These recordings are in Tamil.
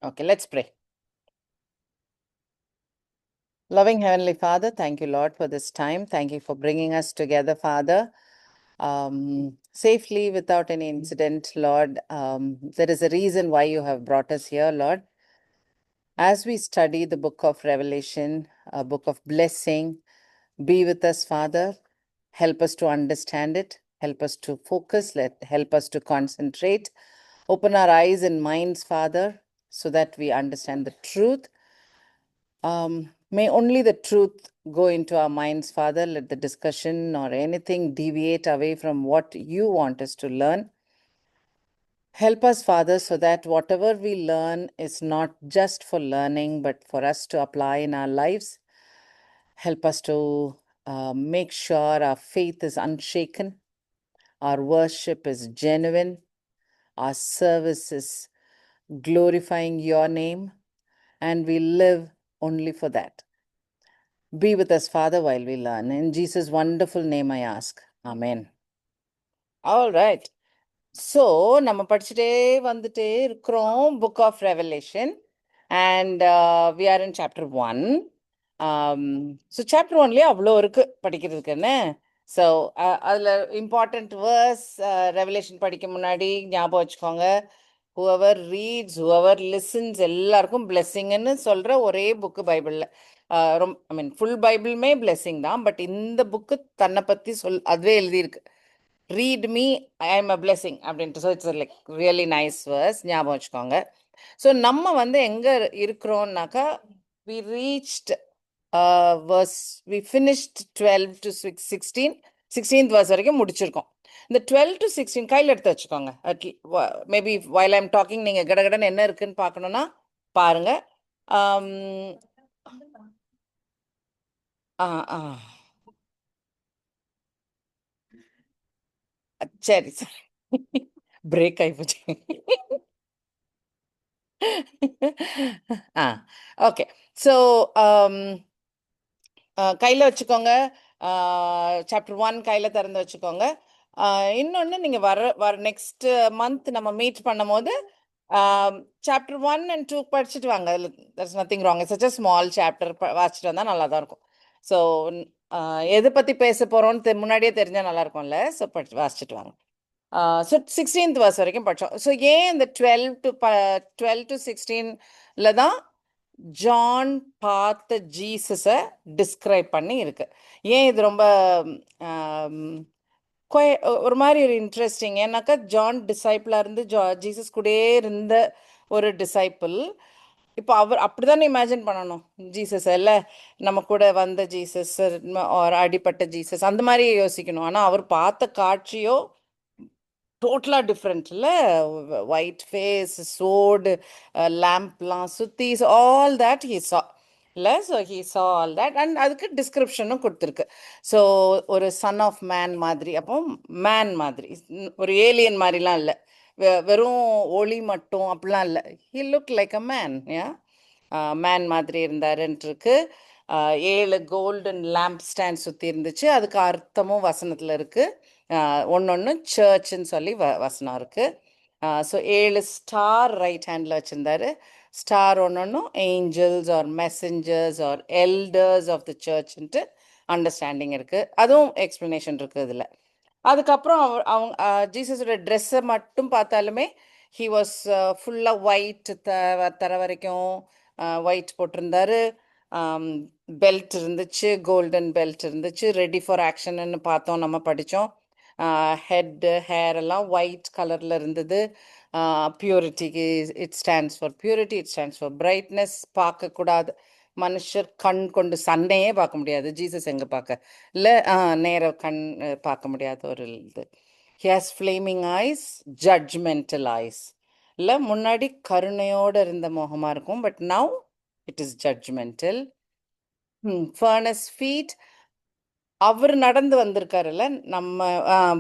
Okay, let's pray. Loving Heavenly Father, thank you, Lord, for this time. Thank you for bringing us together, Father, safely without any incident, Lord. There is a reason why you have brought us here, Lord. As we study the book of Revelation, a book of blessing, be with us, Father. Help us to understand it. Help us to focus. Help us to concentrate. Open our eyes and minds, Father, so that we understand the truth. May only the truth go into our minds, Father. Let the discussion or anything deviate away from what you want us to learn. Help us, Father, so that whatever we learn is not just for learning, but for us to apply in our lives. Help us to make sure our faith is unshaken, our worship is genuine, our service is glorifying your name, and we live only for that. Be with us, Father, while we learn. In Jesus' wonderful name I ask. Amen. All right. So, நம்ம படிச்சுட்டே வந்துட்டே இருக்கிறோம் Book of Revelation and we are in chapter 1. So, chapter 1லயே அவ்வளோ இருக்கு படிக்கிறதுக்குன்னு. ஸோ அதில் இம்பார்ட்டண்ட் வேர்ஸ் ரெவலேஷன் படிக்க முன்னாடி ஞாபகம் வச்சுக்கோங்க. whoever reads, whoever listens, எல்லாருக்கும் பிளெஸ்ஸிங்னு சொல்கிற ஒரே புக்கு பைபிளில். ரொம்ப ஐ மீன் ஃபுல் பைபிளுமே பிளெஸ்ஸிங் தான், பட் இந்த புக்கு தன்னை பற்றி அதுவே எழுதியிருக்கு. Read me, I am a blessing அப்படின்ட்டு. So it's like really nice verse, ஞாபகம் வச்சுக்கோங்க. ஸோ நம்ம வந்து எங்கே இருக்கிறோம்னாக்கா, we reached verse, we finished 12 to 16, 16th verse வரைக்கும் முடிச்சிருக்கோம். இந்த 12 to 16 கையில் எடுத்து வச்சுக்கோங்க. மேபி while I'm talking நீங்கள் கடகடன்னு என்ன இருக்குன்னு பார்க்கணுன்னா பாருங்க. சரி சரி, பிரேக் ஆகிப்போச்சு. ஓகே. ஸோ கையில் வச்சுக்கோங்க. சாப்டர் 1 கையில் திறந்து வச்சுக்கோங்க. இன்னொன்று நீங்கள் வர நெக்ஸ்ட் மந்த் நம்ம மீட் பண்ணும் போது சாப்டர் 1 and 2 படிச்சுட்டு வாங்க. அதில் that's nothing wrong. It's just small chapter, வாசிச்சுட்டு வந்தால் நல்லா தான் இருக்கும். ஸோ எதை பற்றி பேச போகிறோன்னு முன்னாடியே தெரிஞ்சால் நல்லா இருக்கும்ல. ஸோ வாசிச்சுட்டு வாங்க. ஸோ 16th verse வரைக்கும் படித்தோம். ஸோ ஏன் இந்த 12 to 16ல தான் ஜான் பார்த்த ஜீசஸை டிஸ்கிரைப் பண்ணி இருக்கு. ஏன் இது ரொம்ப ஒரு மாதிரி ஒரு இன்ட்ரெஸ்டிங். ஏன்னாக்கா ஜான் டிசைப்பிளாக இருந்து ஜீசஸ் கூடயே இருந்த ஒரு டிசைப்பிள். இப்போ அவர் அப்படிதானே இமேஜின் பண்ணணும் ஜீசஸ், இல்லை நம்ம கூட வந்த ஜீசஸ் ஒரு அடிப்பட்ட ஜீசஸ் அந்த மாதிரி யோசிக்கணும். ஆனால் அவர் பார்த்த காட்சியோ டோட்டலாக டிஃப்ரெண்ட் இல்லை. ஒயிட் ஃபேஸ், சோடு, லேம்ப்லாம் சுற்றி, ஆல் தேட் ஹீ சா இல்லை. ஸோ ஹீ சா ஆல் தேட் அண்ட் அதுக்கு டிஸ்கிரிப்ஷனும் கொடுத்துருக்கு. ஸோ ஒரு சன் ஆஃப் மேன் மாதிரி, அப்போ மேன் மாதிரி, ஒரு ஏலியன் மாதிரிலாம் இல்லை, வெறும் ஒளி மட்டும் அப்படிலாம் இல்லை. He look like a man. Man மாதிரி இருந்தாருன்ட்டு இருக்கு. 7 கோல்டன் லேம்ப் ஸ்டாண்ட் சுற்றி இருந்துச்சு. அதுக்கு அர்த்தமும் வசனத்தில் இருக்குது. ஒன்று சர்ச்சுன்னு சொல்லி வசனம் இருக்குது. ஸோ 7 ஸ்டார் ரைட் ஹேண்டில் வச்சுருந்தாரு. ஸ்டார் ஒன்றும் angels are messengers are elders of the சர்ச்ன்ட்டு அண்டர்ஸ்டாண்டிங் இருக்குது. அதுவும் எக்ஸ்ப்ளனேஷன் இருக்குது இதில். அதுக்கப்புறம் அவங்க ஜீசஸோட ட்ரெஸ்ஸை மட்டும் பார்த்தாலுமே ஹி வாஸ் ஃபுல்லாக ஒயிட், தர வரைக்கும் ஒயிட் போட்டிருந்தாரு. பெல்ட் இருந்துச்சு, கோல்டன் பெல்ட் இருந்துச்சு. ரெடி ஃபார் ஆக்ஷன்னு பார்த்தோம், நம்ம படித்தோம். ஹெட்டு ஹேர் எல்லாம் ஒயிட் கலரில் இருந்தது. பியூரிட்டிக்கு it stands for purity, it stands for brightness. பார்க்கக்கூடாது, மனுஷர் கண் கொண்டு சண்டையே பார்க்க முடியாது. ஜீசஸ் எங்கே பார்க்க இல்லை, நேர கண் பார்க்க முடியாத ஒரு இது. He has flaming eyes, judgmental eyes. இல்லை, முன்னாடி கருணையோடு இருந்த முகமாக இருக்கும், but now it is judgmental. Furnace feet, அவர் நடந்து வந்திருக்காருல்ல, நம்ம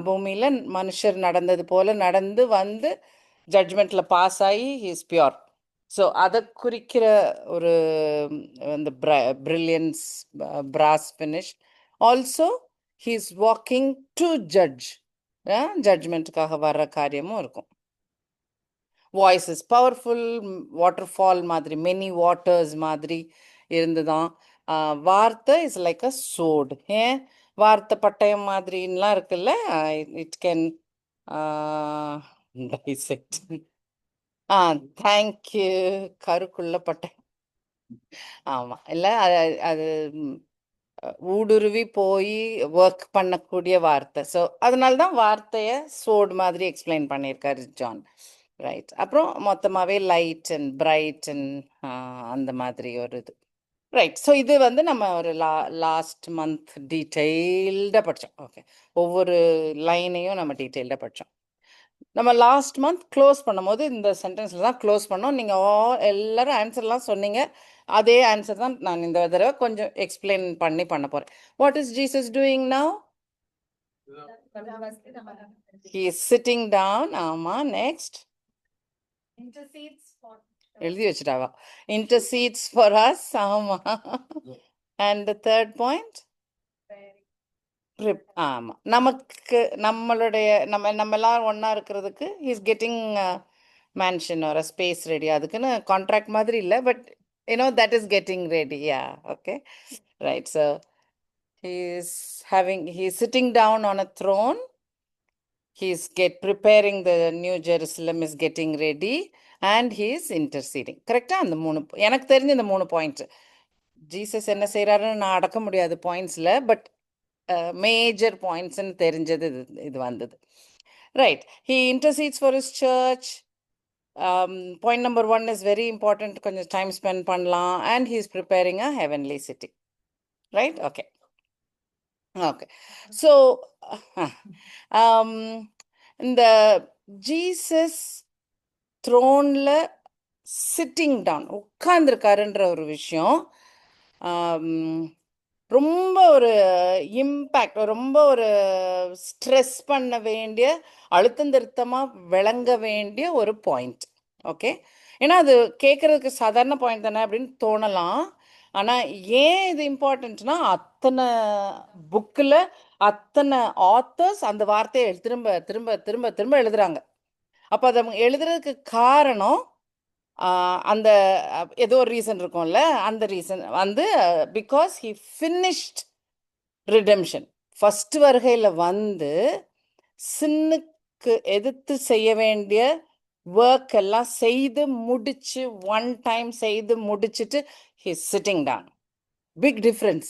பூமியில் மனுஷர் நடந்தது போல நடந்து வந்து ஜட்ஜ்மெண்ட்டில் பாஸ் ஆகி ஹீஸ் பியோர். ஸோ அதை குறிக்கிற ஒரு அந்த brilliance, brass finish. Also he's walking to judge, ஜட்ஜ்மெண்ட்டுக்காக வர்ற காரியமும் இருக்கும். Voice is powerful, waterfall மாதிரி, மெனி வாட்டர்ஸ் மாதிரி இருந்துதான். வார்த்தை இஸ் லைக் அ சோடு. ஏன் வார்த்தை பட்டயம் மாதிரின்லாம் இருக்குல்ல, இட் கேன் டைசெக்ட். தேங்க்யூ. கருக்குள்ள பட்டயம். ஆமா இல்ல, அது அது ஊடுருவி போய் ஒர்க் பண்ணக்கூடிய வார்த்தை. ஸோ அதனால தான் வார்த்தையை சோடு மாதிரி எக்ஸ்பிளைன் பண்ணியிருக்காரு ஜான். ரைட். அப்புறம் மொத்தமாகவே லைட் அண்ட் பிரைட் அண்ட் அந்த மாதிரி ஒரு இது. ரைட். ஸோ இது வந்து நம்ம ஒரு லாஸ்ட் மந்த் டீட்டெயில்டாக படித்தோம். ஓகே, ஒவ்வொரு லைனையும் நம்ம டீட்டெயில்டாக படித்தோம். நம்ம லாஸ்ட் மந்த் க்ளோஸ் பண்ணும்போது இந்த சென்டென்ஸில் தான் க்ளோஸ் பண்ணோம். நீங்கள் எல்லாரும் ஆன்சர்லாம் சொன்னீங்க. அதே ஆன்சர் தான் நான் இந்த தடவை கொஞ்சம் எக்ஸ்பிளைன் பண்ண போகிறேன். What is Jesus doing now? He is sitting down. ஆமாம். நெக்ஸ்ட் எழுதி வச்சுட்டாவா? Intercedes for us. ஆமாம். And the third point? ஆமாம், நமக்கு நம்மளுடைய நம்ம எல்லாம் ஒன்றா இருக்கிறதுக்கு இஸ் கெட்டிங் மேன்ஷன் ஒரு ஸ்பேஸ் ரெடி. அதுக்குன்னு கான்ட்ராக்ட் மாதிரி இல்லை, but that is getting ready. Yeah, okay, right. So he is sitting down on a throne. He is preparing the New Jerusalem is getting ready and he is interceding. கரெக்டா? அந்த எனக்கு தெரிஞ்ச இந்த 3 பாயிண்ட்ஸ் ஜீசஸ் என்ன செய்யறாருன்னு நான் அடக்க முடியாது பாயிண்ட்ஸ்ல, பட் மேஜர் பாயிண்ட்ஸ்ன்னு தெரிஞ்சது இது வந்தது. Right. He intercedes for his church. Point number 1 is very important. கொஞ்சம் டைம் ஸ்பெண்ட் பண்ணலாம். And he is preparing a heavenly city. Right. Okay, okay. So இந்த ஜீசஸ் த்ரோன்ல சிட்டிங் டவுன் உட்கார்ந்துருக்காருன்ற ஒரு விஷயம் ரொம்ப ஒரு இம்பேக்ட், ரொம்ப ஒரு ஸ்ட்ரெஸ் பண்ண வேண்டிய, அழுத்தம் திருத்தமாக விளங்க வேண்டிய ஒரு பாயிண்ட். ஓகே, ஏன்னா அது கேட்குறதுக்கு சாதாரண பாயிண்ட் தானே அப்படின்னு தோணலாம். ஆனால் ஏன் இது இம்பார்ட்டன்ட்னா, அத்தனை புக்கில் அத்தனை ஆத்தர்ஸ் அந்த வார்த்தையை திரும்ப திரும்ப திரும்ப திரும்ப எழுதுறாங்க. அப்போ அதை எழுதுறதுக்கு காரணம் அந்த ஏதோ ஒரு ரீசன் இருக்கும்ல. அந்த ரீசன் வந்து because he finished redemption. First வருகையில் வந்து சின்னுக்கு எதிர்த்து செய்ய வேண்டிய ஒர்க் எல்லாம் செய்து முடிச்சு, ஒன் டைம் செய்து முடிச்சுட்டு he sitting down. Big difference.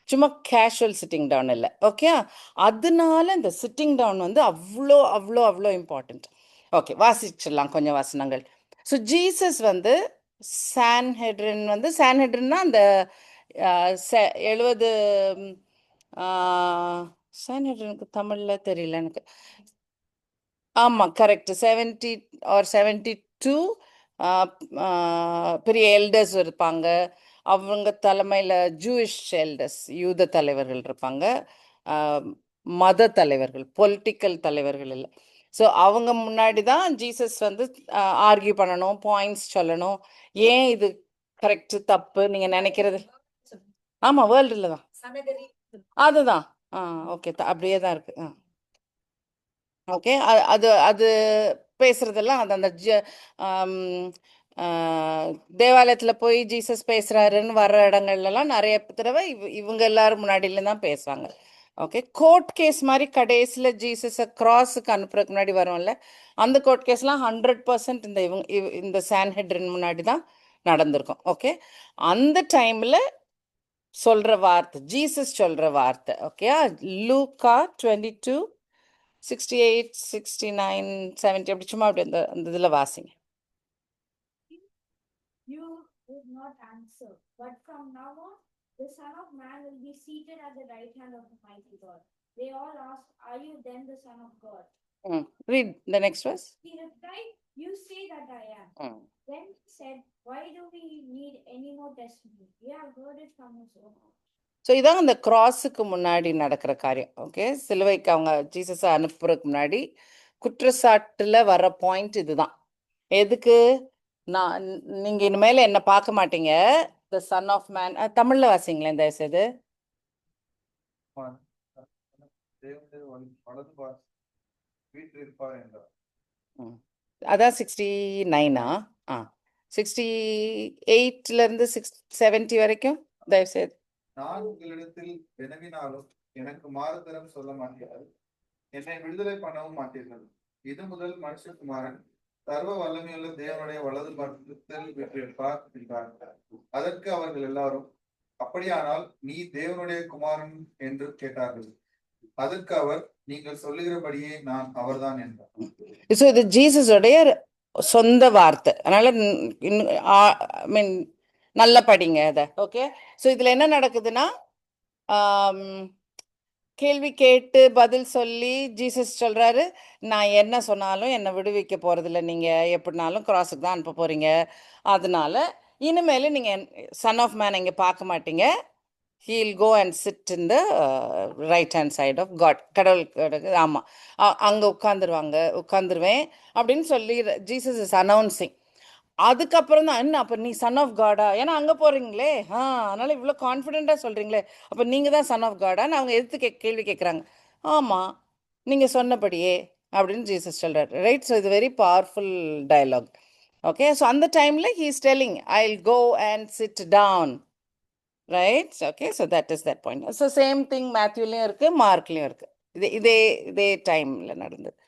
சும்மா கேஷுவல் சிட்டிங் டவுன் இல்லை. ஓகே, அதனால இந்த சிட்டிங் டவுன் வந்து அவ்வளோ அவ்வளோ அவ்வளோ இம்பார்ட்டண்ட். ஓகே, வாசிச்சிடலாம் கொஞ்சம் வசனங்கள். ஸோ ஜீசஸ் வந்து சான்ஹெட்ரின் வந்து, சான்ஹெட்ரின்னா அந்த 70, சான்ஹெட்ரினுக்கு தமிழில் தெரியல எனக்கு. ஆமாம், கரெக்ட். 70 or 72 பெரிய எல்டர்ஸ் இருப்பாங்க. அவங்க தலைமையில் ஜூயிஷ் எல்டர்ஸ், யூத தலைவர்கள் இருப்பாங்க. மத தலைவர்கள், பொலிட்டிக்கல் தலைவர்கள் இல்லை. ஸோ அவங்க முன்னாடி தான் ஜீசஸ் வந்து ஆர்கியூ பண்ணணும், பாயிண்ட்ஸ் சொல்லணும். ஏன் இது கரெக்டு தப்பு நீங்கள் நினைக்கிறது. ஆமாம், வேர்ல்டில் தான் அதுதான். ஓகே, அப்படியே தான் இருக்கு. ஓகே, அது அது பேசுறதெல்லாம் அது அந்த தேவாலயத்தில் போய் ஜீசஸ் பேசுறாருன்னு வர்ற இடங்கள்லாம் நிறைய தடவை இவங்க எல்லாரும் முன்னாடியில தான் பேசுவாங்க. ஓகே, கோர்ட் கேஸ் மாதிரி கடைசியில் ஜீசஸை கிராஸுக்கு அனுப்புறதுக்கு முன்னாடி வரும்ல, அந்த கோர்ட் கேஸ்லாம் 100% இந்த சான்ஹெட்ரின் முன்னாடி தான் நடந்திருக்கும். ஓகே, அந்த டைமில் சொல்கிற வார்த்தை, ஜீசஸ் சொல்கிற வார்த்தை. ஓகே, லூக்கா 22, 68, 69, 70 அப்படி சும்மா அப்படி அந்த இதில் வாசிங்க. You would not answer, but from now on, the Son of Man will be seated at the right hand of the mighty God. They all asked, are you then the Son of God? Read the next verse. He replied, you say that I am. Then he said, why do we need any more testimony? We have heard it from his own mouth. So இதான் அந்த கிராஸுக்கு முன்னாடி நடக்கிற காரியம். ஓகே, சிலுவைக்கு அவங்க ஜீசஸை அனுப்புறதுக்கு முன்னாடி குற்றச்சாட்டில் வர பாயிண்ட் இதுதான். எதுக்கு? நீங்க இனிமேல என்ன பார்க்க மாட்டீங்க, த சன் ஆஃப் மேன். தமிழ்ல வாசிங்களேன் தயவுசெய்து. அதான் 69ஆ? ஆ 68லேருந்து 70 வரைக்கும் தயவுசெய்து. நான் உங்களிடத்தில் வினவினாலும் எனக்கு மாறுதரம் சொல்ல மாட்டீர்கள், என்னை விடுதலை பண்ணவும் மாட்டீர்கள். இது முதல் மனுஷகுமாரன் சர்வ வல்லமையுள்ள தேவனுடைய வலது பக்கத்தில் வீற்றிருப்பார் என்றார். அதற்கு அவர்கள் எல்லாரும், அப்படியானால் நீ தேவனுடைய குமாரன் என்று கேட்டார்கள். அதற்கு அவர், நீங்கள் சொல்லுகிறபடியே நான் அவர்தான் என்றார். ஸோ இது ஜீசஸோடைய சொந்த வார்த்தை. அதனால மீன் நல்லா படிங்க அதை. ஓகே, ஸோ இதில் என்ன நடக்குதுன்னா, கேள்வி கேட்டு பதில் சொல்லி ஜீசஸ் சொல்றாரு, நான் என்ன சொன்னாலும் என்னை விடுவிக்க போறதில்ல, நீங்க எப்படினாலும் கிராஸுக்கு தான் அனுப்ப போறீங்க. அதனால இனிமேல் நீங்க சன் ஆஃப் மேன் இங்க பார்க்க மாட்டீங்க. He'll go and sit in the right hand side of God. கடவுள் ஆமாம், அங்கே உட்காந்துருவேன் அப்படின்னு சொல்லி ஜீசஸ் இஸ் அனௌன்சிங். அதுக்கப்புறம் தான் என்ன, அப்போ நீ சன் ஆஃப் காடா, ஏன்னா அங்கே போகிறீங்களே, அதனால் இவ்வளோ கான்ஃபிடெண்ட்டாக சொல்கிறீங்களே, அப்போ நீங்கள் தான் சன் ஆஃப் காடான்னு அவங்க எதிர்த்து கேள்வி கேட்குறாங்க. ஆமாம், நீங்கள் சொன்னபடியே அப்படின்னு ஜீசஸ் சொல்கிறார். ரைட், ஸோ இது very powerful dialogue. Okay, so அந்த டைமில் he is telling I will go and sit down. Right, okay, so that is that point. So same thing மேத்யூலையும் இருக்குது, மார்க்லேயும் இருக்குது. இதே டைமில் நடந்தது.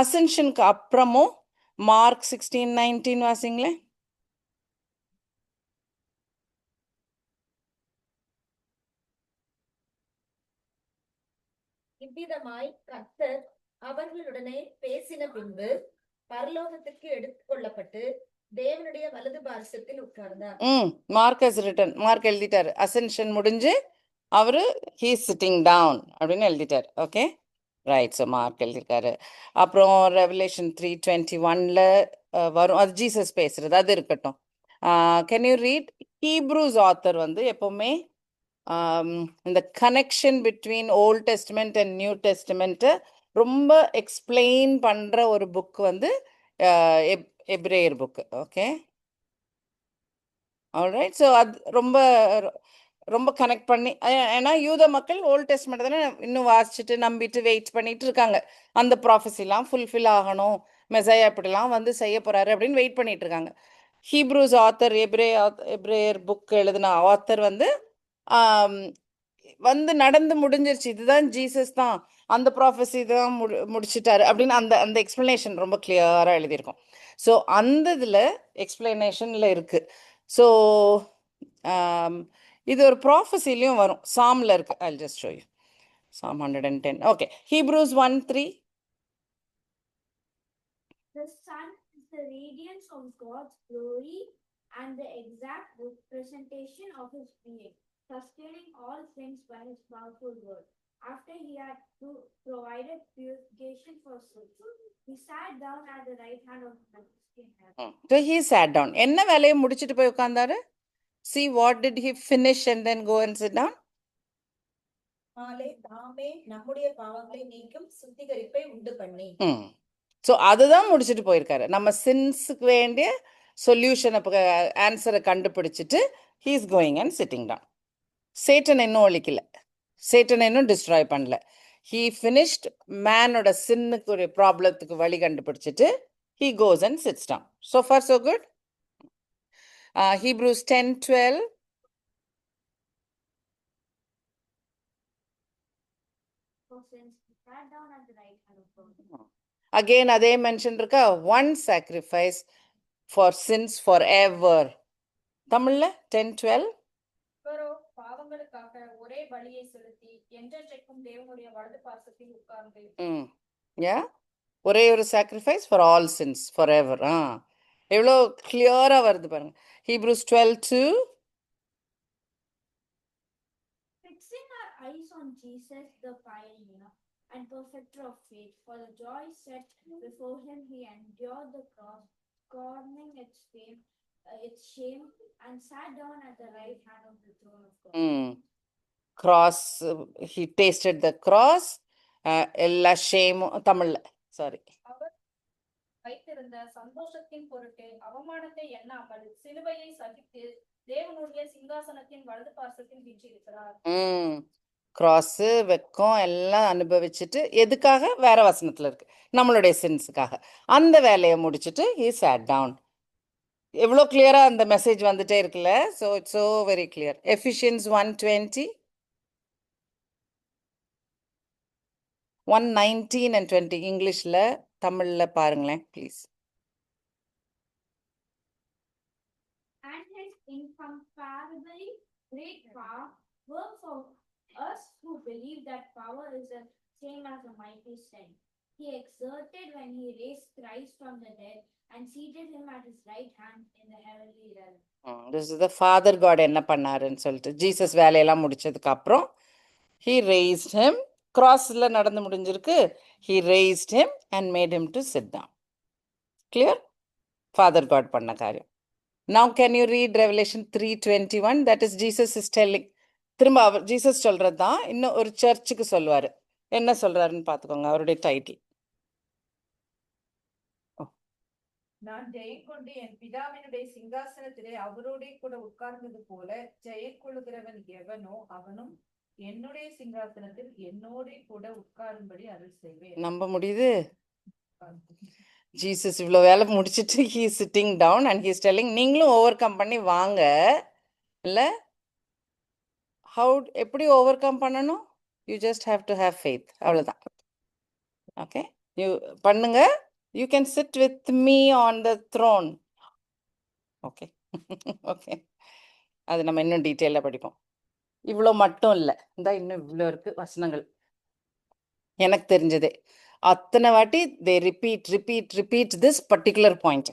அசென்ஷனுக்கு அப்புறமும் மார்க் 16:19 வாசிங்களேன். இவ்விதமாய் கர்த்தர் அவர்களுடனே பேசின பின்பு பரலோகத்துக்கு எடுத்துக்கொள்ளப்பட்டு தேவனுடைய வலது பார்சத்தில் உட்கார்ந்தார். மார்க் ஹஸ் ரிட்டன், மார்க் எழுதிட்டாரு. அசென்ஷன் முடிஞ்சு அவரு ஹீ சிட்டிங் டவுன் அப்படின்னு எழுதிட்டாரு. ஓகே, ரைட், ஸோ மார்க் எழுதியிருக்காரு. அப்புறம் ரெவலேஷன் 3:21 வரும், அது ஜீசஸ் பேசுறது, அது இருக்கட்டும். Can you read? Hebrews author வந்து எப்பவுமே இந்த connection between old testament and new டெஸ்ட்மெண்ட்டை ரொம்ப எக்ஸ்பிளைன் பண்ணுற ஒரு புக் வந்து எப்ரேயர் புக்கு. ஓகே, ஆல்ரைட், ஸோ அது ரொம்ப ரொம்ப கனெக்ட் பண்ணி, ஏன்னா யூத மக்கள் ஓல்ட் டெஸ்ட்மெண்ட் தானே இன்னும் வாசிச்சுட்டு நம்பிட்டு வெயிட் பண்ணிட்டு இருக்காங்க. அந்த ப்ராஃபஸிலாம் ஃபுல்ஃபில் ஆகணும், மெசையா இப்படிலாம் வந்து செய்ய போறாரு அப்படின்னு வெயிட் பண்ணிட்டு இருக்காங்க. ஹீப்ரூஸ் ஆத்தர், எப்ரேயர் புக் எழுதின ஆத்தர் வந்து வந்து நடந்து முடிஞ்சிருச்சு, இதுதான் ஜீசஸ் தான், அந்த ப்ராஃபஸி தான் முடிச்சிட்டாரு அப்படின்னு அந்த அந்த எக்ஸ்பிளனேஷன் ரொம்ப கிளியராக எழுதியிருக்கும். ஸோ அந்த இதில் எக்ஸ்பிளனேஷனில் இருக்குது. ஸோ இது ஒரு ப்ராஃபஸிலையும் வரும், சாமில் இருக்குது. I just show you Psalm 110. Okay, Hebrews 1:3. The sun is the radiance of God's glory and the exact representation of his being, sustaining all things by his powerful word. After he had provided purification for sins, he sat down at the right hand of the Majesty in heaven. So he sat down. என்ன வேலையை முடிச்சிட்டு போய் உட்கார்ந்தாரு? See, what did he finish and then go and sit down? தாமே நம்முடைய பாவங்களை நீக்கும் சுத்திகரிப்பை உண்டு பண்ணி. ஸோ அதுதான் முடிச்சுட்டு போயிருக்காரு. நம்ம சின்ஸுக்கு வேண்டிய சொல்யூஷனை ஆன்சரை கண்டுபிடிச்சிட்டு he is going and sitting down. Satan இன்னும் ஒழிக்கல, சேட்டன் இன்னும் டிஸ்ட்ராய் பண்ணல. ஹீ ஃபினிஷ்ட் மேனோட சின்னுக்கு ஒரு ப்ராப்ளத்துக்கு வழி கண்டுபிடிச்சிட்டு he goes and sits down. So far so good. Hebrews 10:12. Again, அதே மென்ஷன் இருக்கா, one sacrifice for sins for ever. தமிழ்ல 10:12. பாவங்களுக்காக ஒரே பலியை செலுத்தி என்றென்றைக்கும் தேவனுடைய வலது பார்சத்தில் உட்கார்ந்து. யா, ஒரே ஒரு sacrifice for all since for எவர். எவ்வளோ கிளியரா வருது பாருங்க. Hebrews 12:2. Fixing our eyes on Jesus, the pioneer and perfecter of faith, for the joy set before him, he endured the cross, scorning its shame, and sat down at the right hand of the throne of God. Cross, he tasted the cross. எல்லா ஷேமும் தமிழ்ல, சாரி. அவர் வைத்திருந்த சந்தோஷத்தின் பொருட்டு அவமானத்தை எண்ணாமல் சிலுவையை சகித்து தேவனுடைய சிங்காசனத்தின் வலது பார்சத்தில் வீற்றிருக்கிறார். கிராஸு வெக்கம் எல்லாம் அனுபவிச்சுட்டு எதுக்காக வேற வசனத்தில் இருக்கு நம்மளுடைய சின்ஸுக்காக அந்த வேலையை முடிச்சுட்டு he sat down. எவ்வளோ கிளியராக அந்த மெசேஜ் வந்துட்டே இருக்குல்ல. So it's so very clear. Ephesians 1:20 1:19 and 20 இங்கிலீஷில் தமிழில் பாருங்களேன் please. And his incomparably great power works for us who believe that power is the same as a mighty strength. He exerted when he raised Christ from the dead and seated him at his right hand in the heavenly realm. This is the father God என்ன பண்ணாருன்னு சொல்லிட்டு ஜீசஸ் வேலையெல்லாம் முடிச்சதுக்கு அப்புறம் he raised him. கிராஸில் நடந்து முடிஞ்சிருக்கு. he raised him and made him to sit down. clear? Father God பண்ண காரியம். Now can you read Revelation 3:21? That is Jesus is telling. திரும்ப அவர் ஜீசஸ் சொல்றது தான் இன்னும் ஒரு சர்ச்சுக்கு சொல்லுவாரு. என்ன சொல்றாருன்னு பார்த்துக்கோங்க அவருடைய டைட்டில். நான் ஜெயம் கொண்டு என் பிதாவினுடைய சிங்காசனத்திலே அவரோடே கூட உட்கார்ந்தது போல ஜெயம் கொள்ளுகிறவன் எவனோ அவனும் என்னுடைய சிங்காசனத்தில் என்னோட கூட உட்காரும்படி அருள் செய்வேன். நம்ப முடியுது? ஜீசஸ் இவ்வளோ வேலை முடிச்சுட்டு he is sitting down and he is telling நீங்களும் ஓவர் கம் பண்ணி வாங்க. இல்லை எப்படி ஓவர் கம் பண்ணணும்? You just have to have faith. அவ்வளோதான். ஓகே யூ பண்ணுங்க. You can sit with me on the throne. Okay okay அது நம்ம இன்னும் டீட்டெயிலாக படிப்போம். இவ்வளோ மட்டும் இல்லை, இந்த இன்னும் இவ்வளோ இருக்கு வசனங்கள் எனக்கு தெரிஞ்சதே. அத்தனை வாட்டி they repeat this particular point.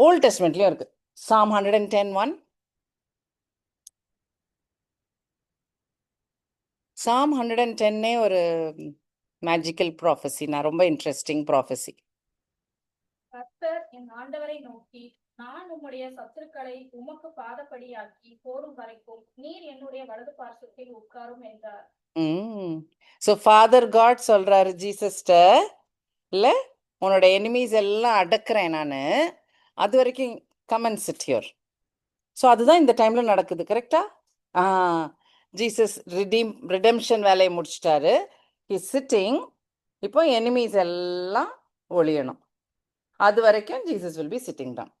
Old டெஸ்ட்மெண்ட்லயும் இருக்கு. Psalm 110:1. Psalm 110 ஒரு மேஜிக்கல் ப்ராஃபஸி. நான் ரொம்ப இன்ட்ரெஸ்டிங் ப்ராஃபஸி. கர்த்தர் என் ஆண்டவரை நோக்கி, நான் உம்முடைய சத்துருக்களை உமக்கு பாதப்படியாக்கி போடும் வரைக்கும் நீர் என்னுடைய வலது பார்சத்தில் உட்காரும் என்றார். ஸோ ஃபாதர் காட் சொல்றாரு ஜீசஸ்ட, இல்லை உன்னோட எனிமீஸ் எல்லாம் அடக்குறேன் நான், அது வரைக்கும் come and chit here. So அதுதான் இந்த டைம்ல நடக்குது. கரெக்டா? ஜீசஸ் ரிடெம்ஷன் வேலையை முடிச்சிட்டாரு. He sitting. இப்போ எனிமீஸ் எல்லாம் ஒழியணும். அது வரைக்கும் Jesus will be sitting down.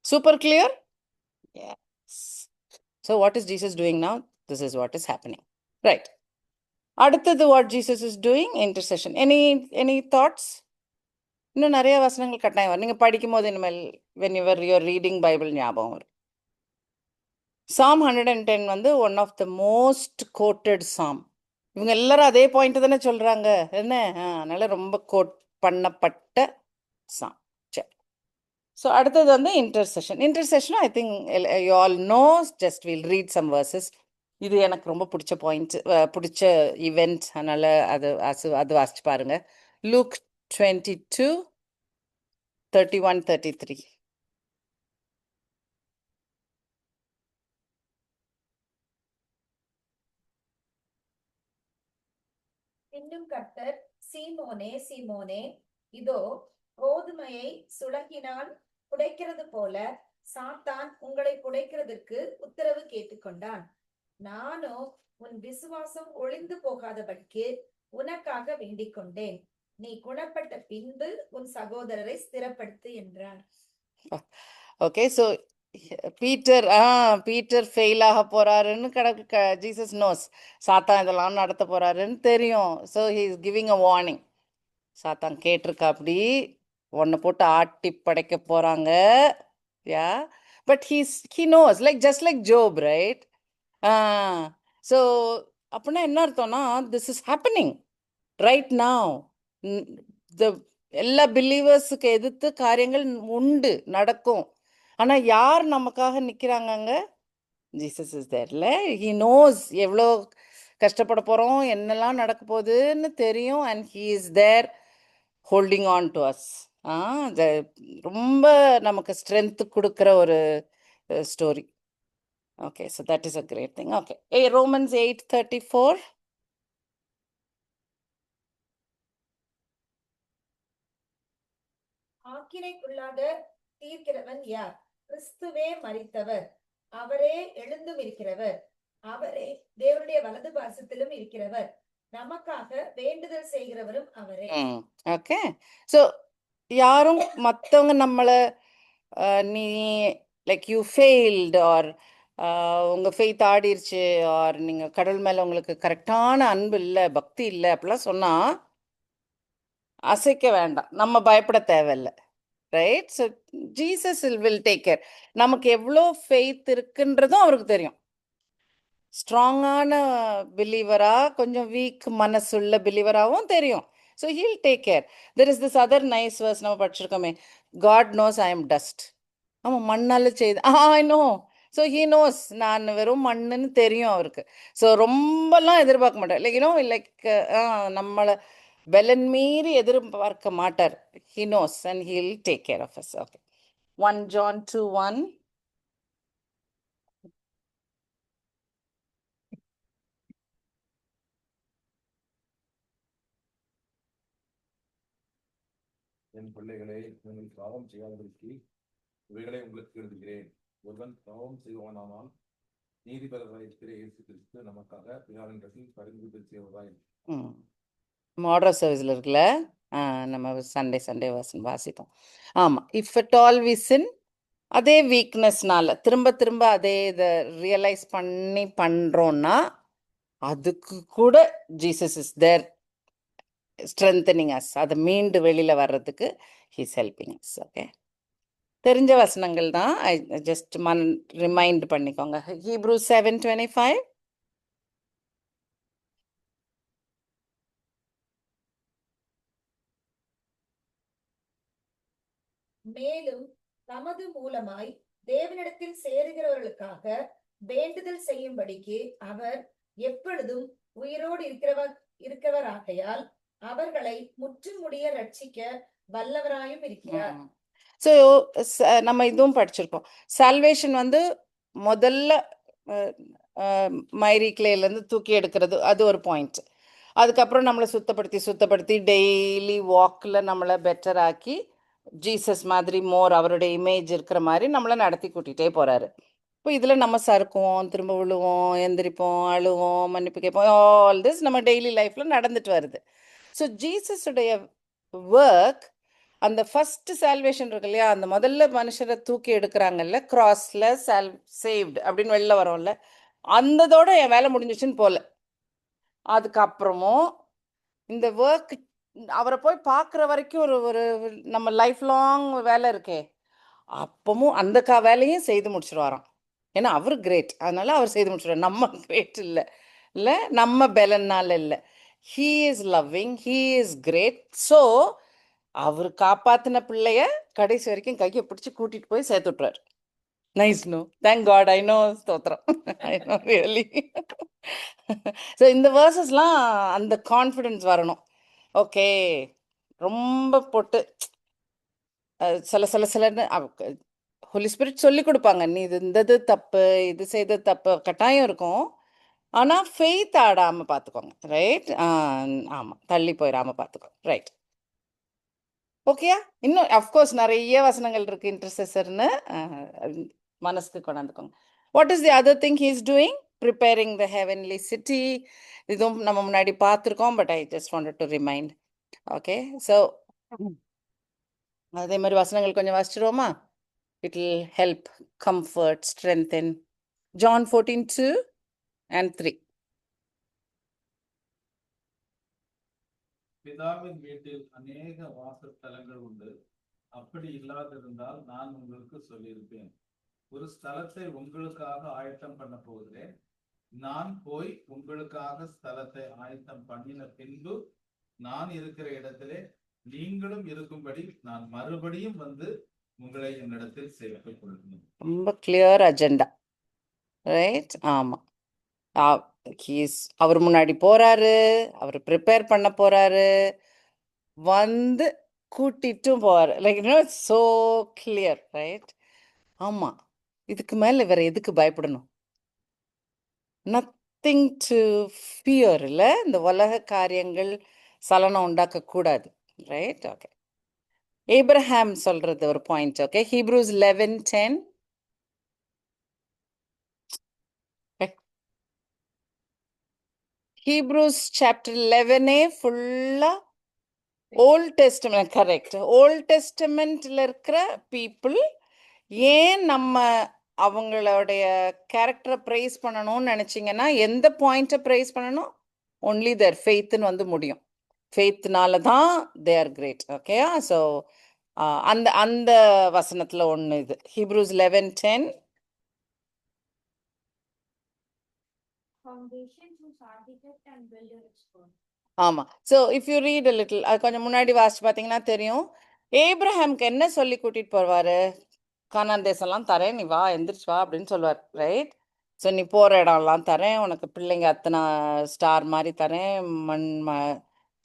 Super clear? Yes. So what is Jesus doing now? This is what is happening. Right. அடுத்தது what Jesus is doing? Intercession. Any thoughts? இன்னும் நிறைய வசனங்கள் கட்டாயம் வரும். நீங்கள் படிக்கும் போது இனிமேல் வென் யுவர் ரீடிங் பைபிள் ஞாபகம் வரும். Psalm 110 வந்து one of the most quoted psalm. இவங்க எல்லாரும் அதே பாயிண்ட் தானே சொல்றாங்க, என்ன? அதனால ரொம்ப கோட் பண்ணப்பட்ட சாம். சரி. ஸோ அடுத்தது வந்து இன்டர்செஷனும் I think you all know. Just will read some verses. இது எனக்கு ரொம்ப பிடிச்ச பாயிண்ட், பிடிச்ச ஈவெண்ட். அதனால அது வாசிச்சு பாருங்க. Luke 22:31-33. இன்னும் கர்த்தர், சீமோனே சீமோனே, இதோ கோதுமையை சுளகினால் புடைக்கிறது போல சாத்தான் உங்களை புடைக்கிறதற்கு உத்தரவு கேட்டுக்கொண்டான். நானோ உன் விசுவாசம் ஒளிந்து போகாதபடிக்கு உனக்காக வேண்டிக் கொண்டேன். நீ குணப்பட்ட பின்பு உன் சகோதரரை ஸ்திரப்படுத்து என்றான். ஓகே. ஸோ பீட்டர் ஃபெயில் ஆக போறாருன்னு ஜீசஸ் நோஸ். சாத்தான் இதெல்லாம் நடத்த போறாருன்னு தெரியும். So he is giving a warning. சாத்தான் கேட்டிருக்கா, அப்படி உன்னை போட்டு ஆட்டி படைக்க போறாங்க. Yeah, but he knows, just like Job, right? So அப்படின்னா என்ன அர்த்தம்னா, this is happening right now. எல்லா பிலீவர்ஸுக்கு எதிர்த்து காரியங்கள் உண்டு, நடக்கும். ஆனா யார் நமக்காக நிக்கிறாங்க? ஜீசஸ் இஸ் தேர்ல. ஹி நோஸ் எவ்வளோ கஷ்டப்பட போறோம், என்னெல்லாம் நடக்க போகுதுன்னு தெரியும். And he is there holding on to us. ரொம்ப நமக்கு ஸ்ட்ரென்த் கொடுக்குற ஒரு story. Okay, so that is a great thing. Okay, Romans 8:34. ஆக்கினைக்குள்ளாக தீர்க்கிறவன் யார்? கிறிஸ்துவே மரித்தவர், அவரே எழுந்தும் இருக்கிறவர், அவரே தேவனுடைய வலது பாசத்திலும் இருக்கிறவர், நமக்காக வேண்டுதல் செய்கிறவரும் அவரே. ஓகே. ஸோ யாரும் மற்றவங்க நம்மளை நீ லைக் யூ ஃபெயில்டு ஆர் உங்கள் ஃபெய்த் ஆடிருச்சு ஆர் நீங்கள் கடவுள் மேலே உங்களுக்கு கரெக்டான அன்பு இல்லை, பக்தி இல்லை அப்படிலாம் சொன்னால் அசைக்க வேண்டாம், நம்ம பயப்பட தேவையில்லை. Right? So Jesus will take care. நமக்கு எவ்வளோ ஃபெய்த் இருக்குன்றதும் அவருக்கு தெரியும். ஸ்ட்ராங்கான பிலீவரா, கொஞ்சம் வீக் மனசுள்ள பிலீவராகவும் தெரியும். So he'll take care. There is this other nice verse நம்ம படிச்சிருக்கோமே, God knows I am dust. ஆமாம், மண்ணால் செய்து I know. So he knows நான் வெறும் மண்ணுன்னு தெரியும் அவருக்கு. ஸோ ரொம்பலாம் எதிர்பார்க்க மாட்டார். லைக் யூனோ லைக் நம்மளை வெலன் மீறி எதிர்பார்க்க மாட்டார். He knows and he'll take care of us. Okay. 1 John 2:1. என் பிள்ளைகளே, நீங்கள் பாவம் செய்யாதபடிக்கு இவைகளை உங்களுக்கு எழுதுகிறேன். ஒருவன் பாவம் செய்வானானால் நீதிபரராயிருக்கிற இயேசு கிறிஸ்து நமக்காக பிதாவினிடத்தில் பரிந்துரை செய்வதாய். மாடர்ன் சர்வீஸில் இருக்குல்ல, நம்ம சண்டே வாசிப்போம். ஆமாம். இஃப் அட் ஆல் வி சின், அதே வீக்னஸ்னால திரும்ப திரும்ப அதே இதை ரியலைஸ் பண்ணி பண்ணுறோன்னா அதுக்கு கூட Jesus is there strengthening us. அதை மீண்டு வெளியில் வர்றதுக்கு ஹீஸ் ஹெல்பிங் அஸ். ஓகே. தெரிஞ்ச வசனங்கள் தான், ஐ ஜஸ்ட் ரிமைண்ட் பண்ணிக்கோங்க. Hebrews 7:25. மேலும் தமது மூலமாய் தேவனிடத்தில் சேருகிறவர்களுக்காக வேண்டுதல் செய்யும்படிக்கு அவர் எப்பொழுதும் உயிரோடு இருக்கிறவராகையால் அவர்களை முற்றுமுடிய ரட்சிக்க வல்லவராயும் இருக்கிறார். ஸோ நம்ம இதுவும் படிச்சிருக்கோம். சால்வேஷன் முதல்ல மைரி கிளேலேருந்து தூக்கி எடுக்கிறது, அது ஒரு பாயிண்ட். அதுக்கப்புறம் நம்மளை சுத்தப்படுத்தி டெய்லி வாக்கில் நம்மளை பெட்டர் ஆக்கி ஜீசஸ் மாதிரி மோர் அவருடைய இமேஜ் இருக்கிற மாதிரி நம்மளை நடத்தி கூட்டிகிட்டே போகிறாரு. இப்போ இதில் நம்ம சறுக்குவோம், திரும்ப விழுவோம், எந்திரிப்போம், அழுவோம், மன்னிப்பு கேட்போம். ஆல் திஸ் நம்ம டெய்லி லைஃப்பில் நடந்துட்டு வருது. ஸோ ஜீசஸுடைய ஒர்க், அந்த ஃபஸ்ட்டு சால்வேஷன் இருக்கு இல்லையா, அந்த முதல்ல மனுஷரை தூக்கி எடுக்கிறாங்கல்ல, கிராஸில் சேவ்டு அப்படின்னு வெளில வரோம்ல, அந்ததோட என் வேலை முடிஞ்சிச்சுன்னு போல. அதுக்கப்புறமும் இந்த ஒர்க் அவரை போய் பார்க்குற வரைக்கும் ஒரு ஒரு நம்ம லைஃப் லாங் வேலை இருக்கே, அப்பவும் அந்த வேலையும் செய்து முடிச்சிடுவாராம். ஏன்னா அவர் கிரேட், அதனால அவர் செய்து முடிச்சிடுவார். நம்ம கிரேட் இல்லை நம்ம பெலனால் இல்லை. He is loving, he is great. So அவர் காப்பாற்றின பிள்ளைய கடைசி வரைக்கும் கையை பிடிச்சி கூட்டிகிட்டு போய் சேர்த்து விட்றாரு. Nice, no thank God, I know, ஸ்தோத்திரம், ஐ நோ ரியலி. ஸோ இந்த வேர்சஸ்லாம் அந்த கான்ஃபிடென்ஸ் வரணும். ஓகே, ரொம்ப போட்டு சிலன்னு ஹோலி ஸ்பிரிட் சொல்லி கொடுப்பாங்க, நீ இது தப்பு, இது செய்தது தப்பு, கட்டாயம் இருக்கும். ஆனால் ஃபெய்த் ஆடாமல் பார்த்துக்கோங்க. ரைட்? ஆமாம், தள்ளி போயிடாமல் பார்த்துக்கோங்க. ரைட்? ஓகேயா? இன்னும் அஃப்கோர்ஸ் நிறைய வசனங்கள் இருக்குது இன்டர்செசர்னு, மனசுக்கு கொண்டாந்துக்கோங்க. What is the other thing he is doing? Preparing the heavenly city. இதுவும் நம்ம முன்னாடி பார்த்துருக்கோம், but I just wanted to remind. Okay. So அதே மாதிரி வசனங்கள் கொஞ்சம் வாசிச்சிருவோமா? It will help, comfort, strengthen. John 14:2 and 3. பிதாவின் வீட்டில் அநேக வாசஸ்தலங்கள் உண்டு. அப்படி இல்லாதிருந்தால் நான் உங்களுக்கு சொல்லியிருப்பேன். ஒரு ஸ்தலத்தை உங்களுக்காக ஆயத்தம் பண்ண போகிறேன். நான் போய் உங்களுக்காக ஸ்தலத்தை ஆயத்தம் பண்ணின பின்பு நான் இருக்கிற இடத்திலே நீங்களும் இருக்கும்படி நான் மறுபடியும் வந்து உங்களை என்னிடத்தில் சேர்த்துக் கொள்ளணும். ரொம்ப கிளியர் அஜெண்டா. ரைட்? ஆமாம். அவர் முன்னாடி போறாரு, அவர் ப்ரிப்பேர் பண்ண போறாரு, வந்து கூட்டிட்டும் போவார். Like so clear. ரைட்? ஆமாம். இதுக்கு மேலே வேற எதுக்கு பயப்படணும்? Nothing to fear. இல்லை, இந்த உலக காரியங்கள் சலனம் உண்டாக்கக்கூடாது. ரைட்? ஓகே. ஏப்ரஹாம் சொல்றது ஒரு point. Okay. Hebrews 11:10. Hebrews chapter 11 ஃபுல்லா ஓல்ட் டெஸ்டமெண்ட், கரெக்ட். ஓல்ட் டெஸ்டமெண்ட்ல இருக்கிற பீப்புள் ஏன் நம்ம அவங்களுடைய கேரக்டரை ப்ரைஸ் பண்ணணும்னு நினச்சிங்கன்னா எந்த பாயிண்ட்டை ப்ரைஸ் பண்ணணும்? ஒன்லி தேர் ஃபெய்த்துன்னு வந்து முடியும். ஃபெய்த்னால தான் தே ஆர் கிரேட். ஓகேயா? ஸோ அந்த அந்த வசனத்தில் ஒன்று இது Hebrews 11:10. Foundations whose architect and builder is God. ஆமாம். So if you read a little, அது கொஞ்சம் முன்னாடி வாசிச்சு பார்த்தீங்கன்னா தெரியும். ஏப்ரஹாம்க்கு என்ன சொல்லி கூட்டிகிட்டு போவார்? கானான் தேசம்லாம் தரேன், நீ வா, எந்திரிச்சு வா அப்படின்னு சொல்லுவார், ரைட்? ஸோ நீ போகிற இடம்லாம் தரேன், உனக்கு பிள்ளைங்க அத்தனை ஸ்டார் மாதிரி தரேன்,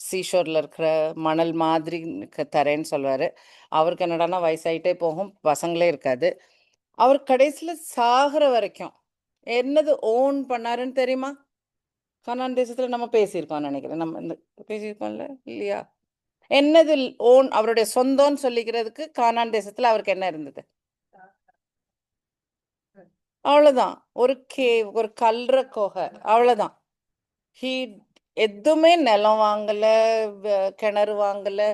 சீஷோரில் இருக்கிற மணல் மாதிரி தரேன்னு சொல்லுவார். அவருக்கு என்னடானா வயசாயிட்டே போகும், பசங்களே இருக்காது. அவர் கடைசியில் சாகிற வரைக்கும் என்னது ஓன் பண்ணாருன்னு தெரியுமா? கானான் தேசத்தில் நம்ம பேசியிருக்கோம் நினைக்கிறேன், நம்ம இந்த பேசியிருக்கோம்ல இல்லையா? என்னது ஓன், அவருடைய சொந்தம்னு சொல்லிக்கிறதுக்கு கானான் தேசத்தில் அவருக்கு என்ன இருந்தது? அவ்வளோதான். ஒரு கேவ், ஒரு கல்ற கோகை, அவ்வளோதான். ஹீ எதுவுமே நிலம் வாங்கலை, கிணறு வாங்கலை,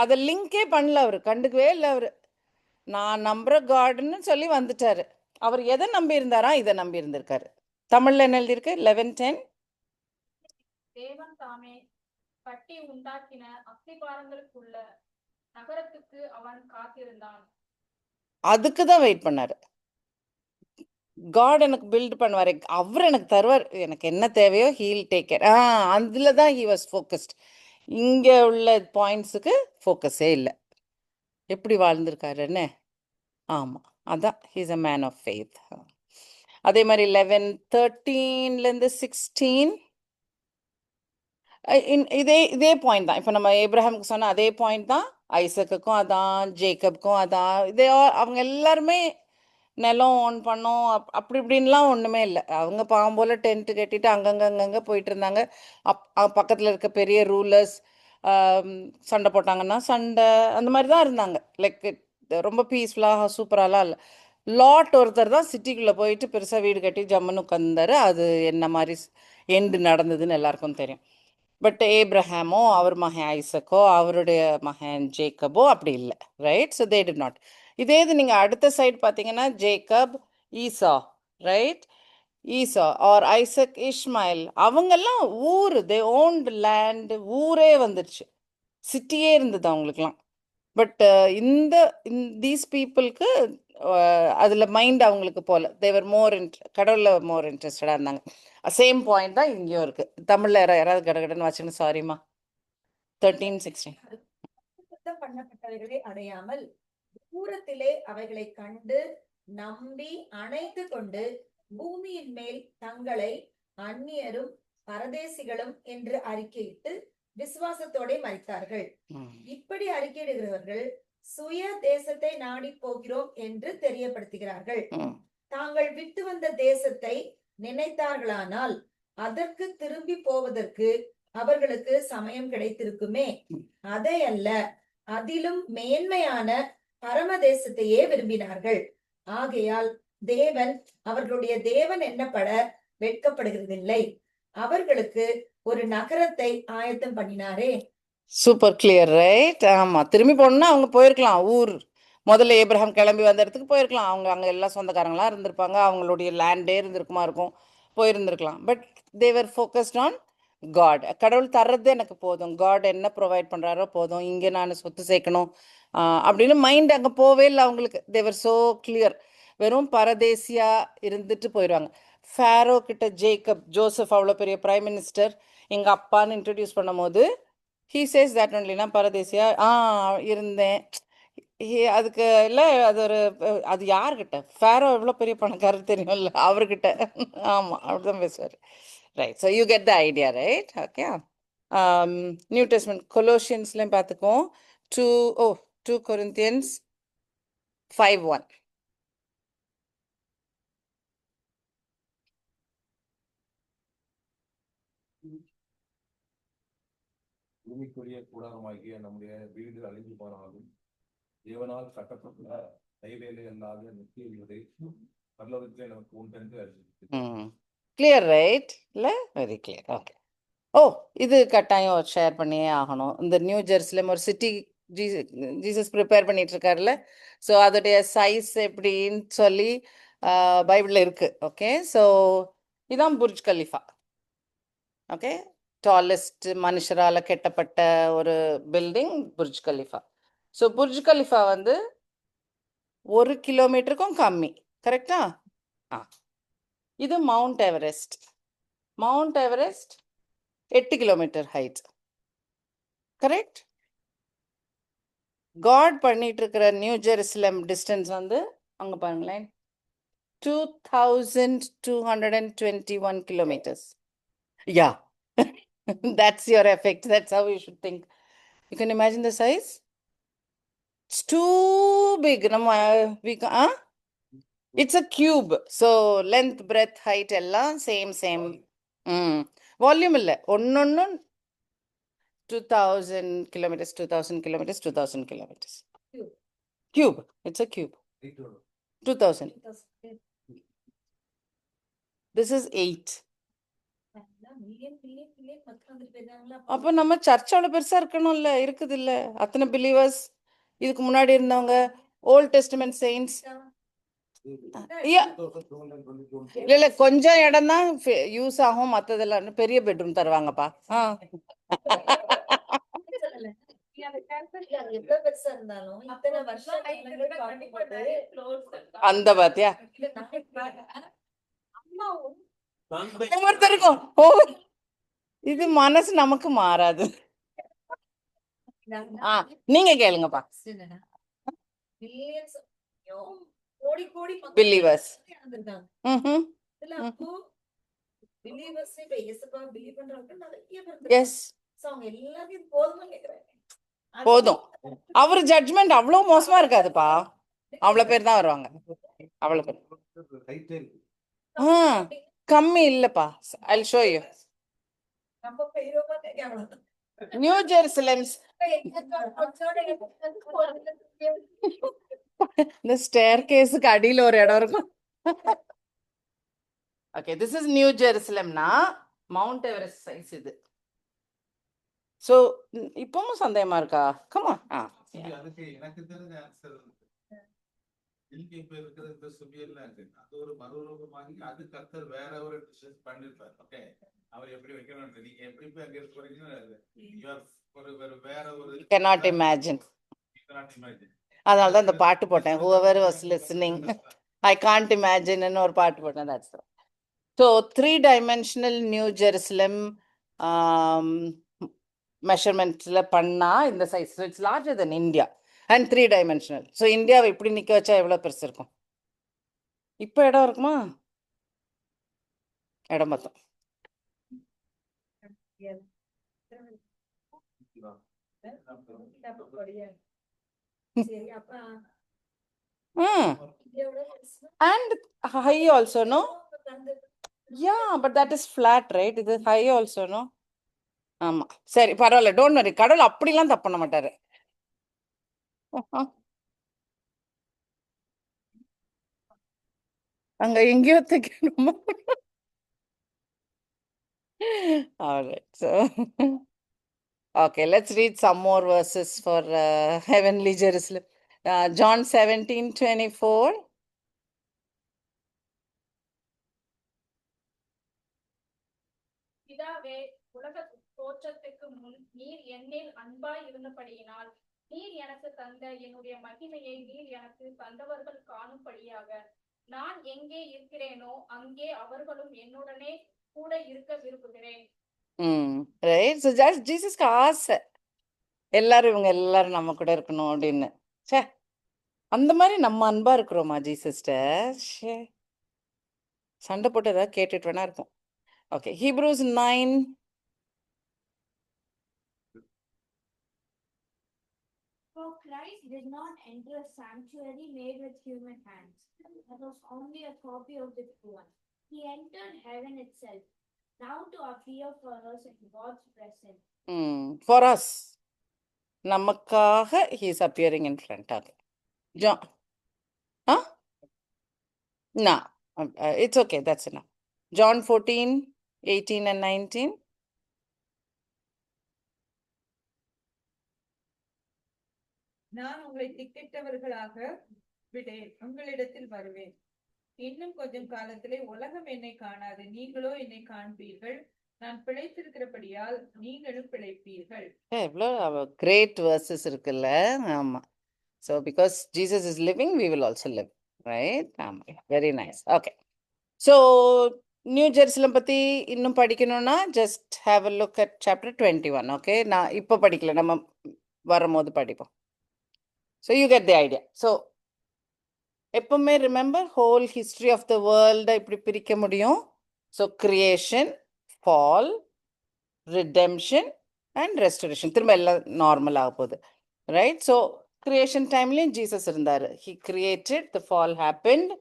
அதை லிங்கே பண்ணல, அவர் கண்டுக்கவே இல்லை. அவர் நான் நம்புற காடுன்னு சொல்லி வந்துட்டாரு. அவர் எதை நம்பி இருந்தாரா? இதை நம்பி இருந்திருக்காரு. தமிழ்ல என்ன எழுதியிருக்கு? 11:10. தேவன் தாமே கட்டி உண்டாக்கின அஸ்திபாரங்களுக்குள்ள நகரத்துக்கு அவன் காத்திருந்தான். அதுக்கு தான் வெயிட் பண்ணாரு. காட் எனக்கு பில்ட் பண்ணுவார், அவர் எனக்கு தருவார், எனக்கு என்ன தேவையோ ஹீல் டேக் கேர். அதில் தான் ஹி வாஸ் ஃபோக்கஸ்ட். இங்கே உள்ள பாயிண்ட்ஸுக்கு ஃபோக்கஸே இல்லை. எப்படி வாழ்ந்திருக்காருன்னு. ஆமாம், அதான் he's a man of faith. அதே மாதிரி 11:13 16 இதே பாயிண்ட் தான். இப்போ நம்ம ஏப்ரஹாமுக்கு சொன்ன அதே பாயிண்ட் தான் ஐசக்குக்கும் அதான், ஜேக்கப்க்கும் அதான். அவங்க எல்லாருமே நிலம் ஓன் பண்ணோம், அப்படி இப்படின்லாம் ஒன்றுமே இல்லை. அவங்க பாம்போல டென்ட் கட்டிட்டு அங்கங்கே போயிட்டு இருந்தாங்க. பக்கத்தில் இருக்க பெரிய ரூலர்ஸ் சண்டை போட்டாங்கன்னா சண்டை, அந்த மாதிரி தான் இருந்தாங்க. லைக் ரொம்ப பீஸ்ஃபுல்லாக சூப்பராலாம் இல்லை. லாட் ஒருத்தர் தான் சிட்டிக்குள்ளே போயிட்டு பெருசாக வீடு கட்டி ஜம்முன்னு உட்காந்தாரு. அது என்ன மாதிரி எண்டு நடந்ததுன்னு எல்லாருக்கும் தெரியும். பட் ஏப்ரஹாமோ, அவர் மகன் ஐசக்கோ, அவருடைய மகன் ஜேக்கபோ அப்படி இல்லை, right? So they did not. இதே இது நீங்கள் அடுத்த சைடு பார்த்தீங்கன்னா ஜேக்கப், ஈசா, ரைட்? ஈசா ஆர் ஐசக், இஸ்மாயில், அவங்கெல்லாம் ஊர், தே ஓன்டு லேண்ட், ஊரே வந்துடுச்சு, சிட்டியே இருந்தது அவங்களுக்குலாம். பட் இந்த தீஸ் பீப்புளுக்கு அதில் மைண்ட் அவங்களுக்கு போல, தேவர் மோர் கடவுளில் மோர் இன்ட்ரெஸ்டடாக இருந்தாங்க. சேம் பாயிண்ட் தான் இங்கேயும் இருக்குது. தமிழில் யாராவது கடகடன்னு வச்சுன்னு, சாரிம்மா. 13:16. சுத்தம் பண்ணப்பட்டவைகளை அடையாமல் தூரத்திலே அவைகளை கண்டு நம்பி அணைத்து கொண்டு பூமியின் மேல் தங்களை அந்நியரும் பரதேசிகளும் என்று அறிக்கையிட்டு விசுவாசத்தோட மரித்தார்கள். இப்படி அறிக்கையிடுகிறவர்கள் சுய தேசத்தை நாடி போகிறோம் என்று தெரியப்படுத்துகிறார்கள். தாங்கள் விட்டு வந்த தேசத்தை நினைத்தார்களானால் அதற்கு திரும்பி போவதற்கு அவர்களுக்கு சமயம் கிடைத்திருக்குமே. அதை அல்ல, அதிலும் மேன்மையான பரமதேசத்தையே விரும்பினார்கள். ஆகையால் தேவன் அவர்களுடைய தேவன் என்னப்பட வெட்கப்படுகிறதில்லை. அவர்களுக்கு ஒரு நகரத்தை ஆயத்தம் பண்ணினாரே. Super clear, right? ஆமாம், திரும்பி போகணுன்னா அவங்க போயிருக்கலாம். ஊர் முதல்ல ஏப்ரஹாம் கிளம்பி வந்த இடத்துக்கு போயிருக்கலாம். அவங்க அங்கே எல்லாம் சொந்தக்காரங்களாம் இருந்திருப்பாங்க, அவங்களுடைய லேண்டே இருந்திருக்குமா இருக்கும், போயிருந்திருக்கலாம். But they're focused on God. கடவுள் தர்றது எனக்கு போதும், காட் என்ன ப்ரொவைட் பண்ணுறாரோ போதும், இங்கே நான் சொத்து சேர்க்கணும் அப்படின்னு மைண்ட் அங்கே போவே இல்லை அவங்களுக்கு. தேவர் சோ கிளியர். வெறும் பரதேசியாக இருந்துட்டு போயிடுவாங்க. ஃபேரோ கிட்ட ஜோசப் அவ்வளோ பெரிய பிரைம் மினிஸ்டர் எங்கள் அப்பான்னு இன்ட்ரடியூஸ் பண்ணும் போது ஹீ சேஸ் தட் ஒன்லினா பரதேசியா இருந்தேன். அதுக்கு இல்லை, அது ஒரு அது யார்கிட்ட? ஃபேரோ எவ்வளோ பெரிய பணக்காரர் தெரியும்ல, அவர்கிட்ட. ஆமாம், அப்படிதான் பேசுவார். Right, so you get the idea, right? Okay. New testament கொலோஷியன்ஸ்லையும் பார்த்துக்குவோம். 2 Corinthians 5:1. பூமிக்குரிய கூடாரமாகிய நம்முடைய வீடு அழிந்து போனாலும் தேவனால் கட்டப்பட்ட கைவேலை அல்லாத நித்திய வீடு பரலோகத்திலே நமக்கு உண்டென்று அறிவித்தது. கிளியர் ரைட் இல்லை வெரி கிளியர் ஓகே ஓ இது கட்டாயம் ஷேர் பண்ணியே ஆகணும் இந்த நியூ ஜெருசலேம் ஒரு சிட்டி ஜீசஸ் ப்ரிப்பேர் பண்ணிட்டு இருக்காருல்ல ஸோ அதோடைய சைஸ் எப்படின்னு சொல்லி பைபிளில் இருக்கு ஓகே ஸோ இதான் புர்ஜ் கலிஃபா ஓகே டாலஸ்ட் மனுஷரால் கெட்டப்பட்ட ஒரு building Burj Khalifa so Burj Khalifa வந்து 1 கிலோமீட்டருக்கும் கம்மி கரெக்டா ஆ இது Mount Everest 8 kilometre height correct God பண்ணிட்டு இருக்கிற நியூ ஜெருசலம் டிஸ்டன்ஸ் வந்து அங்க பாருங்களேன் 2221 kilometers. Yeah, that's your effect. That's how you should think. You can imagine the size. It's too big. It's a cube. So length, breadth, height, எல்லாம் same. Volume இல்லை ஒன்னொன்னு 2000 kilometers. Cube. It's a cube. 2000. This is 8. அப்போ நம்ம சர்ச்சோட பெருசா இருக்கணும்ல இருக்குது இல்ல அத்தனை பிலீவர்ஸ் இதுக்கு முன்னாடி இருந்தவங்க ஓல்ட் டெஸ்டமென்ட் செயின்ட்ஸ் இல்ல கொஞ்சம் இடம் தான் யூஸ் ஆகும் மத்ததெல்லாம் பெரிய பெட்ரூம் தருவாங்கப்பா அந்த பாத்தியா ஒவ்வொருத்தருக்கும் இது மனசு நமக்கு மாறாது நீங்க கேளுங்கப்பா பிலீவர்ஸ் எஸ் போதும் அவரு ஜட்ஜ்மெண்ட் அவ்வளவு மோசமா இருக்காதுப்பா அவ்வளவு பேர் தான் வருவாங்க அவ்வளவு பேர் கம்மி இல்லப்பா I'll show you new Jerusalem இந்த ஸ்டேர் கேஸுக்கு அடியில ஒரு இடம் இருக்கும் ஓகே திஸ் இஸ் நியூ ஜெருசலேம்னா மவுண்ட் எவரெஸ்ட் சைஸ் இது சோ இப்பவும் சந்தேகமா இருக்கா கமா அதுக்கு எனக்கு தெரிஞ்ச ஆன்சர் இங்கே இப்ப இருக்கிற இந்த சுபியெல்லாம் இருக்கு அது ஒரு மறுரூபமாகி அது கர்த்தர் வேற ஒரு டிசிஷன் பண்ணிருப்பாரு ஓகே அவர் எப்படி வைக்கணும் நீங்க எப்படி போய் அங்க போறீங்கன்னா வேற ஒரு cannot imagine அதனால தான் இந்த பாட்டு போட்டேன் whoever was listening I can't imagine ன்னு ஒரு பாட்டு போட்டேன் that's all. So 3-dimensional New Jerusalem measurementsல பண்ணா இந்த size so it's larger than India and 3-dimensional so இந்தியாவை இப்படி நிக்க வச்சா எவ்வளவு பெருசு இருக்கும் இப்ப இடம் இருக்குமா இடம் மொத்தம் and high also no yeah but that is flat right it is high also no ஆமா சரி பரவாயில்ல டோன்ட் வரி கடவுள் அப்படிலாம் தப்பு பண்ண மாட்டாரு அங்க எங்கேயோ தைக்கணுமா all right so okay let's read some more verses for heavenly Jerusalem John 17:24 பிதாவே உலக தோற்றத்துக்கு முன் நீர் என்னில் அன்பாய் இருந்தபடியினால் நீர் எனக்கு தந்த என்னுடைய மகிமையை நீர் எனக்கு தந்தவர்கள் காணும்படியாக நான் எங்கே இருக்கிறேனோ அங்கே அவர்களும் என்னுடனே கூட இருக்க விரும்புகிறேன் right so just ஜீசஸ்க்கு ஆசை எல்லாரும் இவங்க எல்லாரும் நம்ம கூட இருக்கணும் அப்படின்னு சே அந்த மாதிரி நம்ம அன்பா இருக்கிறோமா ஜீசஸ்ட சண்டை போட்டு ஏதாவது கேட்டுட்டு வேணா இருக்கும் okay Hebrews 9 For Christ did not enter a sanctuary made with human hands. That was only a copy of the true one. He entered heaven itself, now to appear for us in God's presence. for us நமக்காக he is appearing in front of John no it's okay that's enough John 14, 18 and 19. நான் உங்களை திக்கிட்டவர்களாக விடேன், உங்களிடத்தில் வருவேன். இன்னும் கொஞ்சம் காலத்திலே உலகம் என்னை காணாது, நீங்களோ என்னை காண்பீர்கள். நான் பிழைத்திருக்கிறபடியால் நீங்களும் பிழைப்பீர்கள். எவ்வளோ கிரேட் வேர்சஸ் இருக்குல்ல. ஆமாம். So because Jesus is living we will also live, right? ஆமாம், very nice. Okay, so new Jerusalem பற்றி இன்னும் படிக்கணும்னா just have a look at chapter 21. Okay, நான் இப்போ படிக்கல, நம்ம வரும்போது படிப்போம். So you get the idea. So எப்பவுமே remember whole history of the வேர்ல்டை இப்படி பிரிக்க முடியும். So creation, fall, redemption and restoration. திரும்ப எல்லாம் நார்மல் ஆக போகுது, ரைட்? ஸோ கிரியேஷன் டைம்லையும் ஜீசஸ் இருந்தார். He created, the fall happened.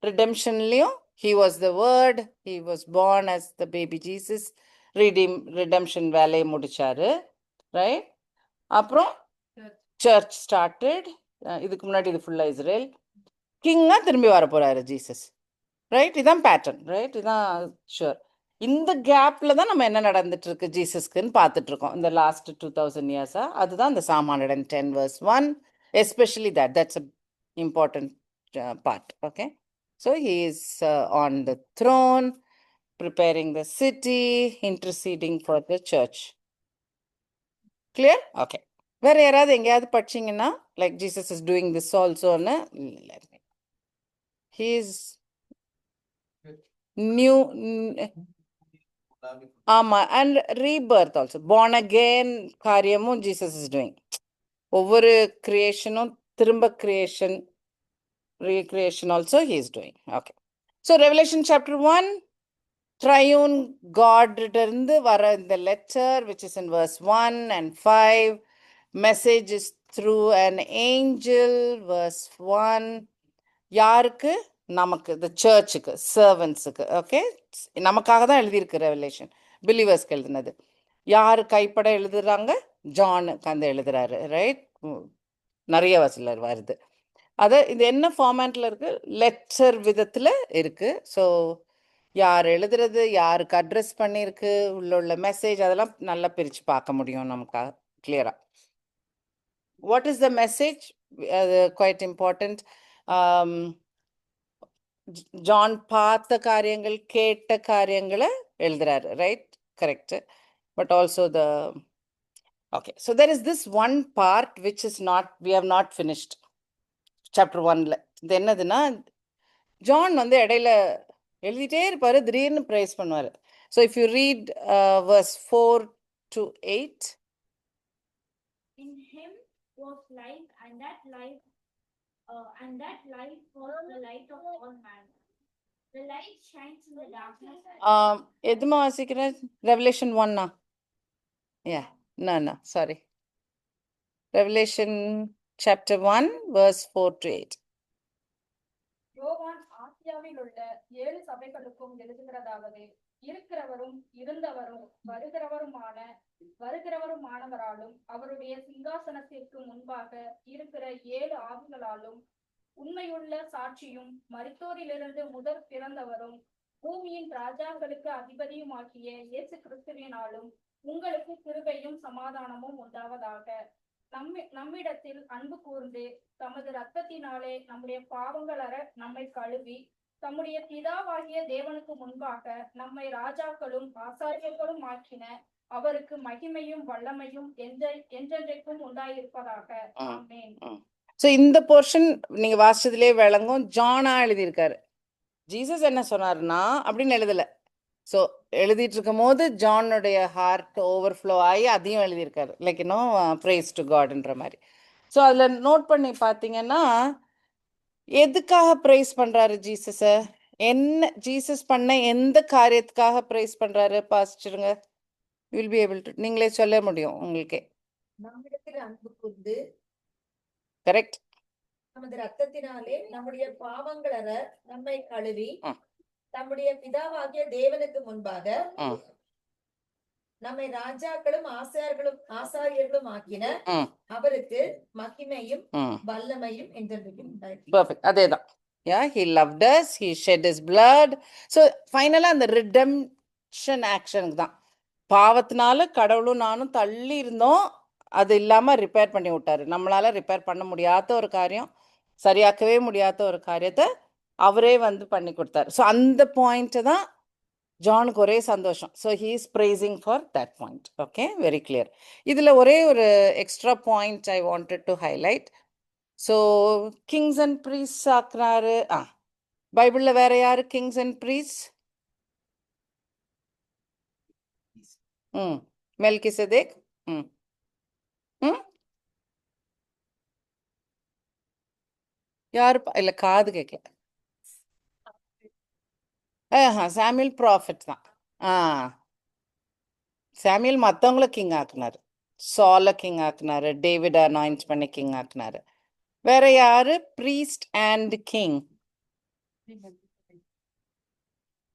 ரிடெம்ஷன்லையும் he was the word, he was born as the baby Jesus. Redemption வேலையை முடிச்சாரு, ரைட்? அப்புறம் சர்ச் ஸ்டார்டட். இதுக்கு முன்னாடி இது ஃபுல்லாக இஸ்ரேல். கிங்காக திரும்பி வர போகிறாரு ஜீசஸ், ரைட்? இதான் பேட்டர்ன், ரைட்? இதான் ஷுர். இந்த கேப்பில் தான் நம்ம என்ன நடந்துட்டு இருக்கு ஜீசஸ்க்குன்னு பார்த்துட்டு இருக்கோம் இந்த லாஸ்ட் 2000 இயர்ஸாக. அதுதான் இந்த Psalm 110 verse 1, especially that's a important part. Okay, so he is on the throne, preparing the city, interceding for the church. Clear? Okay. வேற யாராவது எங்கேயாவது படிச்சிங்கன்னா like Jesus is doing this ஆல்சோன்னு, he is new. ஆமா, and rebirth also, born again காரியமும் ஜீசஸ் இஸ் டூயிங். ஒவ்வொரு கிரியேஷனும் திரும்ப creation, recreation also he is doing. Okay, so Revelation chapter 1, triune God இருந்து வர இந்த letter which is in verse 1 and 5. Message is through an angel, verse 1. யாருக்கு? நமக்கு, the churchக்கு, servantsக்கு. ஓகே, நமக்காக தான் எழுதியிருக்கு ரெவலேஷன், பிலீவர்ஸ்க்கு எழுதுனது. யார் கைப்பட எழுதுறாங்க? ஜான் உட்காந்து எழுதுறாரு, ரைட்? நிறைய வசூலர் வருது. அது இது என்ன ஃபார்மேட்டில் இருக்கு? லெட்டர் விதத்தில் இருக்கு. ஸோ யார் எழுதுறது, யாருக்கு அட்ரஸ் பண்ணியிருக்கு, உள்ள மெசேஜ், அதெல்லாம் நல்லா பிரித்து பார்க்க முடியும் நமக்காக கிளியராக. What is the message? அது குவைட் இம்பார்ட்டண்ட். ஜான் பார்த்த காரியங்கள், கேட்ட காரியங்களை எழுதுறாரு, right? Correct. But also the okay, so there is this one part which is not, we have not finished chapter 1ல. இது என்னதுன்னா, ஜான் வந்து இடையில எழுதிட்டே இருப்பாரு, திடீர்னு ப்ரைஸ் பண்ணுவார். So if you read verse 4 to 8. In him was life, and that life was the light of all man. The light shines in the darkness. எதுமா வாசிக்கிறேன்? Revelation 1 yeah, no, sorry. Revelation chapter 1 verse 4 to 8. யோவான் ஆசியாவில் உள்ள 7 சபைகளுக்கும் எழுதுகிறதாவது, இருக்கிறவரும் இருந்தவரும் வருகிறவருமானவராலும் அவருடைய சிங்காசனத்திற்கு முன்பாக இருக்கிற 7 ஆவிகளாலும் உண்மையுள்ள சாட்சியும் மரித்தோரிலிருந்து முதற் பிறந்தவரும் பூமியின் ராஜாக்களுக்கு அதிபதியுமாகிய இயேசு கிறிஸ்துவினாலும் உங்களுக்கு கிருபையும் சமாதானமும் உண்டாவதாக. நம்மிடத்தில் அன்பு கூர்ந்து தமது இரத்தத்தினாலே நம்முடைய பாவங்களற நம்மை கழுவி தம்முடைய பிதாவாகிய தேவனுக்கு முன்பாக நம்மை ராஜாக்களும் ஆசாரியர்களும் ஆக்கின அவருக்கு மகிமையும் வல்லமையும் என்றென்றைக்கும் உண்டாயிருப்பதாக. ஆமென். ஸோ இந்த போர்ஷன் நீங்க வாசிச்சதுலேயே விளங்கும். ஜானா எழுதியிருக்காரு. ஜீசஸ் என்ன சொன்னார்னா அப்படின்னு எழுதல. ஸோ எழுதிட்டு இருக்கும் போது ஜானுடைய ஹார்ட் ஓவர்ஃப்ளோ ஆகி அதையும் எழுதியிருக்காரு, லைக் இன்னும் ப்ரைஸ் டு காட்ன்ற மாதிரி. ஸோ அதில் நோட் பண்ணி பார்த்தீங்கன்னா எதுக்காக ப்ரைஸ் பண்ணுறாரு ஜீசஸை, என்ன ஜீசஸ் பண்ண எந்த காரியத்துக்காக ப்ரைஸ் பண்ணுறாரு பாசிச்சிருங்க. வில் பி ஏபிள் டு, நீங்களே சொல்ல முடியும் உங்களுக்கே. நம்மிடத்தில் அன்பு கூர்ந்து கரெக்ட், நமது ரத்தத்தினாலே நம்முடைய பாவங்களற நம்மை கழுவி நம்முடைய பிதாவாகிய தேவனுக்கு முன்பாக நம்மை ராஜாக்களும் ஆசாரியர்களும் ஆக்கின அவருக்கு மகிமையும் வல்லமையும் என்றென்றைக்கும் உண்டாயிருக்கும். பர்ஃபெக்ட், அதேதான். Yeah, he loved us, he shed his blood. So finally அந்த redemption action தான். பாவத்தினால கடவுளும் நானும் தள்ளி இருந்தோம், அது இல்லாம ரிப்பேர் பண்ணி விட்டாரு. நம்மளால ரிப்பேர் பண்ண முடியாத ஒரு காரியம், சரியாக்கவே முடியாத ஒரு காரியத்தை அவரே வந்து பண்ணி கொடுத்தாரு. ஸோ அந்த பாயிண்ட் தான் ஜானுக்கு ஒரே சந்தோஷம். So he is praising for that point. Okay, very clear. இதில் ஒரே ஒரு extra point I wanted to highlight. So kings and priests ஆக்குறாரு. பைபிளில் வேற யாரு கிங்ஸ் அண்ட் ப்ரீஸ்? மெல்கிசேதேக். ம் ம் யாரு இல்லை, காது கேட்கல. சாமியல் ப்ராஃபிட் தான். சாமியல் மற்றவங்கள கிங் ஆக்குனாரு, சால கிங் ஆக்குனாரு, டேவிட் அனாயின்ட் பண்ணி கிங் ஆக்குனாரு. வேற யாரு priest and king?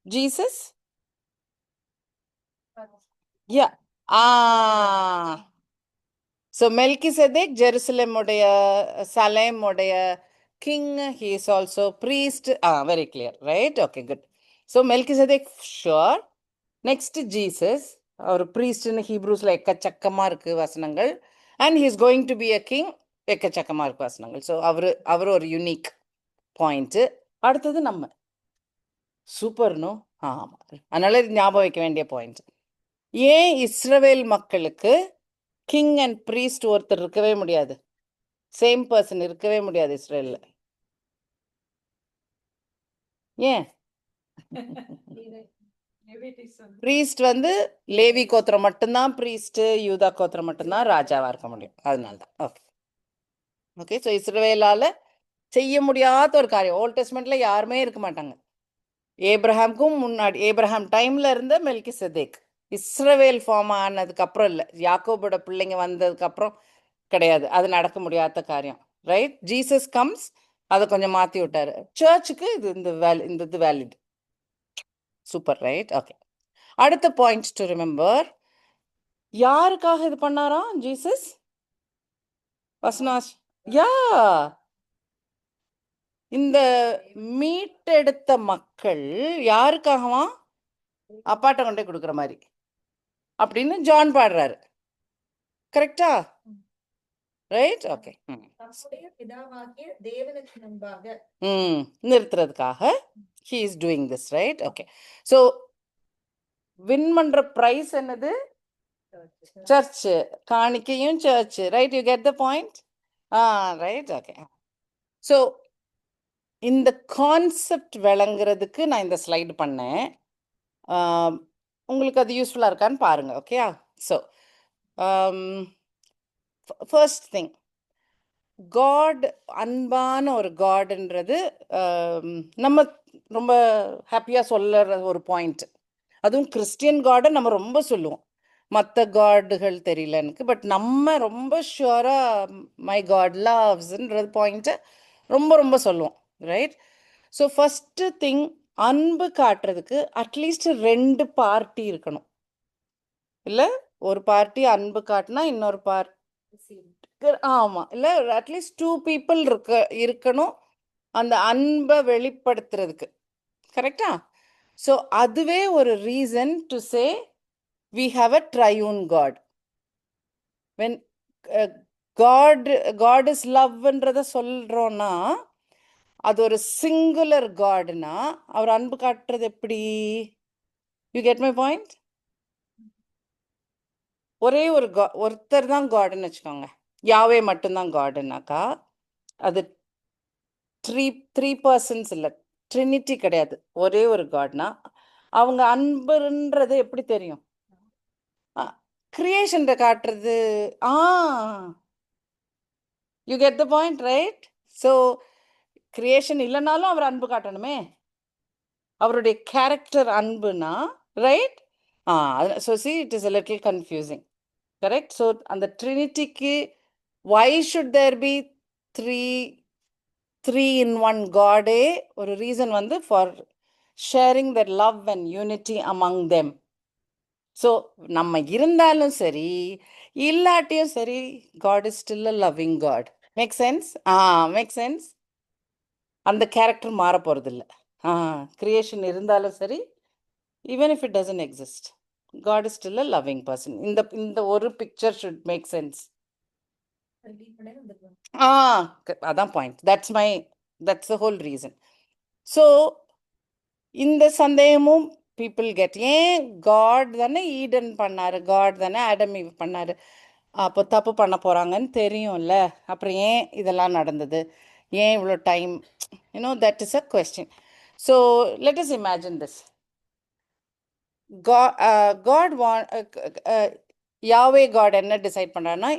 Jesus. Yeah. So Melchizedek Jerusalem உடைய, சலேம் உடைய king. He is also priest. Very clear, right? Okay, good. So Melchizedek sure. Next Jesus. அவர் ப்ரீஸ்ட்னு ஹீப்ரூஸ்ல எக்கச்சக்கமா இருக்கு வசனங்கள். And he is going to be a king, எக்கச்சக்கமா இருக்கு வசனங்கள். ஸோ அவர் ஒரு யூனிக் பாயிண்ட். அடுத்தது நம்ம சூப்பர்னோ. ஆமாம், அதனால இது ஞாபகம் வைக்க வேண்டிய பாயிண்ட். ஏன் இஸ்ரவேல் மக்களுக்கு கிங் அண்ட் ப்ரீஸ்ட் ஒருத்தர் இருக்கவே முடியாது? சேம் பர்சன் இருக்கவே முடியாது இஸ்ரேல்ல. ஏன்? ப்ரீஸ்ட் வந்து லேவி கோத்திரம் மட்டும்தான் ப்ரீஸ்ட், யூதா கோத்திரம் மட்டும்தான் ராஜாவா இருக்க முடியும். அதனால தான். Okay okay. ஸோ இஸ்ரவேலால செய்ய முடியாத ஒரு காரியம். ஓல்ட் டெஸ்ட்மெண்ட்ல யாருமே இருக்க மாட்டாங்க. ஏப்ரஹாமுக்கும் முன்னாடி, ஏப்ரஹாம் டைம்ல இருந்த மெல்கிசேதேக். இஸ்ரவேல் ஃபார்ம் ஆனதுக்கு அப்புறம் இல்லை, யாக்கோபோட பிள்ளைங்க வந்ததுக்கு அப்புறம் கிடையாது. அது நடக்க முடியாத காரியம், ரைட்? ஜீசஸ் கம்ஸ், அதை கொஞ்சம் மாத்தி விட்டாரு. சர்ச்சுக்கு இது இந்த இது வேலிட். Super, right? ஓகே. அடுத்த பாயிண்ட் டு ரிமெம்பர். யாருக்காக இது பண்ணாராம் ஜீசஸ்? வசனாஸ். யா, இந்த மீட்டெடுத்த மக்கள் யாருக்காகவா? அப்பாட்ட கொண்டே கொடுக்குற மாதிரி அப்படின்னு ஜான் பாடுறாரு. கரெக்டா? ரைட்? ஓகே. நம்முடைய பிதாவாகிய தேவனுக்கு முன்பாக நிறுத்துறதுக்காக he is doing this, right? Okay. So win பண்ற பிரைஸ் என்னது? சர்ச். காணிக்கையும் church, right? You get the point? Right. Okay. So இந்த கான்செப்ட் விளங்குறதுக்கு நான் இந்த ஸ்லைடு பண்ணேன். உங்களுக்கு அது யூஸ்ஃபுல்லாக இருக்கான்னு பாருங்க. Okay. So first thing, God அன்பான ஒரு காடுன்றது நம்ம ரொம்ப ஹாப்பியாக சொல்லுற ஒரு பாயிண்ட். அதுவும் கிறிஸ்டியன் காடை நம்ம ரொம்ப சொல்லுவோம், மற்ற காடுகள் தெரியல எனக்கு, பட் நம்ம ரொம்ப ஷுவராக மை காட் லவ்ஸ்ன்றது பாயிண்ட்டை ரொம்ப ரொம்ப சொல்லுவோம், ரைட்? ஸோ ஃபஸ்ட்டு திங், அன்பு காட்டுறதுக்கு அட்லீஸ்ட் 2 பார்ட்டி இருக்கணும். இல்லை, ஒரு பார்ட்டி அன்பு காட்டினா இன்னொரு பார்ட்டி, ஆமாம், இல்லை அட்லீஸ்ட் 2 people இருக்கணும் அந்த அன்பை வெளிப்படுத்துறதுக்கு. கரெக்டா? ஸோ அதுவே ஒரு reason to say we have a triune God. when God is loveன்றத சொல்றோம்னா அது ஒரு சிங்குலர் காட்னா அவர் அன்பு காட்டுறது எப்படி? You get my point? ஒரே ஒரு ஒருத்தர் தான் காடுன்னு வச்சுக்கோங்க, யாவே மட்டும்தான் காடுனாக்கா அது த்ரீ பர்சன்ஸ் இல்லை, ட்ரினிட்டி கிடையாது, ஒரே ஒரு காட்னா அவங்க அன்புன்றது எப்படி தெரியும்? கிரியேஷன்ல காட்டுறது. You get the point, right? So creation இல்லைனாலும் அவர் அன்பு காட்டணுமே, அவருடைய கேரக்டர் அன்புனா, right? So see it is a little confusing, correct? So அந்த ட்ரினிட்டிக்கு why should there be three in one காடே ஒரு ரீசன் வந்து for sharing their love and unity among them. So நம்ம இருந்தாலும் சரி இல்லாட்டியும் சரி, God is still a loving God. Make sense? Make sense? அந்த கேரக்டர் மாற போகிறதில்ல. கிரியேஷன் இருந்தாலும் சரி, even if it doesn't exist, God is still a loving person. இந்த ஒரு பிக்சர் ஷுட் மேக் சென்ஸ். அதான் point. That's the whole reason. So இந்த சந்தேகமும் பீப்புள் கெட், ஏன் காட் தானே ஈடன் பண்ணாரு, காட் தானே ஆடம் ஈவ் பண்ணாரு, அப்போ தப்பு பண்ண போகிறாங்கன்னு தெரியும்ல, அப்புறம் ஏன் இதெல்லாம் நடந்தது, ஏன் இவ்வளோ time, that is a question. So let us imagine this. God Yahweh God என்ன டிசைட் பண்ணுறாருன்னா,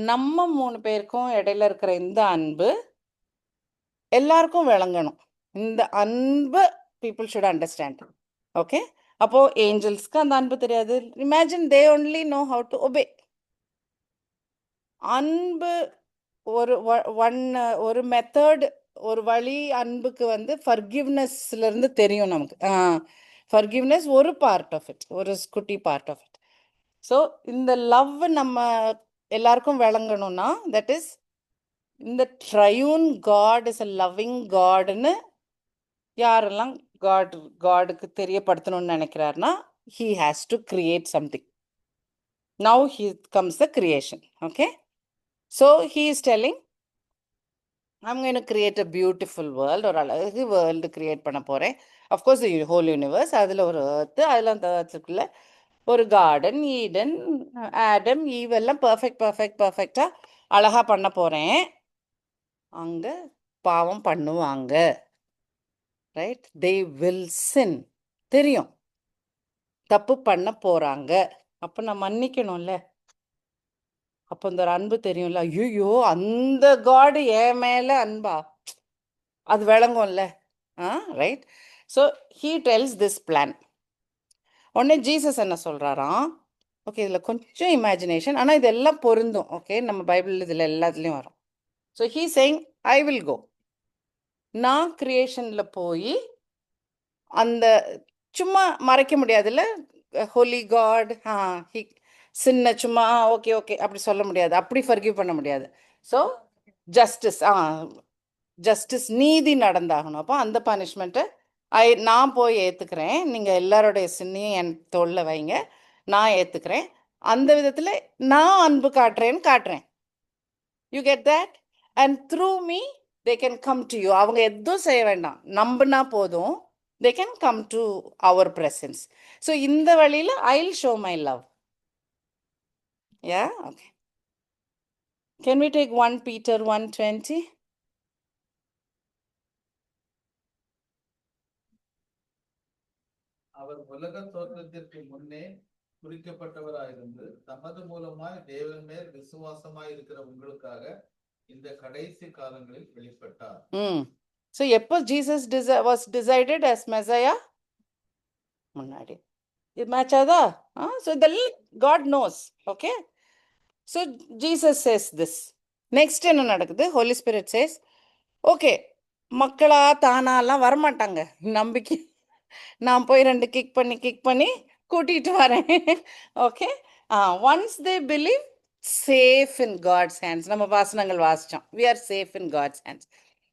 நம்ம 3 பேருக்கும் இடையில இருக்கிற இந்த அன்பு எல்லாருக்கும் விளங்கணும். இந்த அன்பு people should understand. ஓகே, அப்போ ஏஞ்சல்ஸ்க்கு அந்த அன்பு தெரியாது. Imagine they only know how to obey. அன்பு ஒரு மெத்தட், ஒரு வழி அன்புக்கு வந்து ஃபர்கிவ்னஸ்ல இருந்து தெரியும் நமக்கு. ஃபர்கிவ்னஸ் ஒரு பார்ட் ஆஃப் இட், ஒரு குட்டி பார்ட் ஆஃப் இட். ஸோ இந்த லவ் நம்ம எல்லாருக்கும் விளங்கணும்னா, தட் இஸ் இந்த triune God is a loving காட்னு யாரெல்லாம் காடுக்கு தெரியப்படுத்தணும்னு நினைக்கிறாருன்னா, he has to create something. Now he comes the creation. Okay, so he is telling, I'm going to create a beautiful world, ஒரு அழகு வேர்ல்டு கிரியேட் பண்ண போறேன். அஃப்கோர்ஸ் தி ஹோல் யூனிவர்ஸ், அதில் ஒரு எர்த்து, அதில் அந்த எர்த்துக்குள்ள ஒரு கார்டன், ஈடன், ஆடம், ஈவ் எல்லாம் பர்ஃபெக்டாக அழகாக பண்ண போகிறேன். அங்கே பாவம் பண்ணுவாங்க, ரைட்? தே வில் சின், தெரியும் தப்பு பண்ண போகிறாங்க. அப்போ நான் மன்னிக்கணும்ல, அப்போ இந்த ஒரு அன்பு தெரியும்ல, ஐயோ அந்த காடு என் மேலே அன்பா, அது விளங்கும்ல. Right? So he tells this plan. உடனே ஜீசஸ் என்ன சொல்கிறாராம், ஓகே இதில் கொஞ்சம் இமேஜினேஷன், ஆனால் இதெல்லாம் பொருந்தும். ஓகே, நம்ம பைபிள் இதில் எல்லாத்துலேயும் வரும். So he saying, I will go, நான் கிரியேஷனில் போய் அந்த சும்மா மறைக்க முடியாதுல்ல, ஹோலி காட், சின்ன சும்மா ஓகே அப்படி சொல்ல முடியாது, அப்படி ஃபர்கிவ் பண்ண முடியாது. ஸோ ஜஸ்டிஸ் நீதி நடந்தாகணும். அப்போ அந்த பனிஷ்மெண்ட்டை நான் போய் ஏற்றுக்கிறேன், நீங்கள் எல்லாரோடைய சின்னையும் என் தோளில் வைங்க, நான் ஏற்றுக்கிறேன். அந்த விதத்தில் நான் அன்பு காட்டுறேன். You get that? And through me they can come to you. அவங்க எதுவும் செய்ய வேண்டாம், நம்பினா போதும், they can come to our presence. So இந்த வழியில் I'll show my love. Yeah, okay. Can we take 1 Peter 1:20? அவர் உலக தோற்றத்திற்கு முன்னே குறிக்கப்பட்டவராயிருந்து தமது மூலமாய் தேவன் மேல் விசுவாசமாய் இருக்கிற உங்களுக்காக இந்த கடைசி காலங்களில் வெளிப்பட்டார். So எப்போ Jesus was decided as Messiah? முன்னாடி இது மேட்ச் ஆதா? So இதெல்லாம் God knows. Okay, so Jesus says this. Next என்ன நடக்குது? Holy Spirit says, okay, மக்களா தானாலாம் வரமாட்டாங்க, நம்பிக்கை நான் போய் 2 கிக் பண்ணி கூட்டிகிட்டு வரேன். Okay, once they believe, safe in God's hands. நம்ம வாசனங்கள் வாசித்தோம், we are safe in God's hands.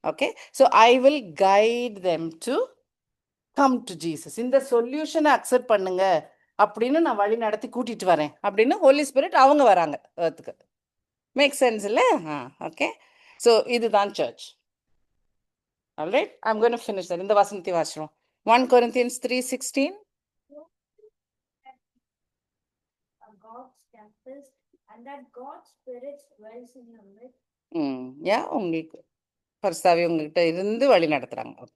Okay, so I will guide them to come to Jesus. இந்த சொல்யூஷனை அக்செப்ட் பண்ணுங்க அப்படின்னு நான் வழி நடத்தி கூட்டிகிட்டு வரேன் அப்படின்னு ஹோலி ஸ்பிரிட் அவங்க வராங்க ஏர்த்துக்கு. மேக் சென்ஸ் இல்லை? ஓகே, ஸோ இதுதான் church. Alright, I am going to finish that. இந்த வசனத்தை வாசிக்கிறோம். 1 Corinthians 3:16. God's campus, and that God's Spirit dwells in your midst. உங்களுக்கு பரிசுத்தாவி உங்ககிட்ட இருந்து வழி நடத்துறாங்க.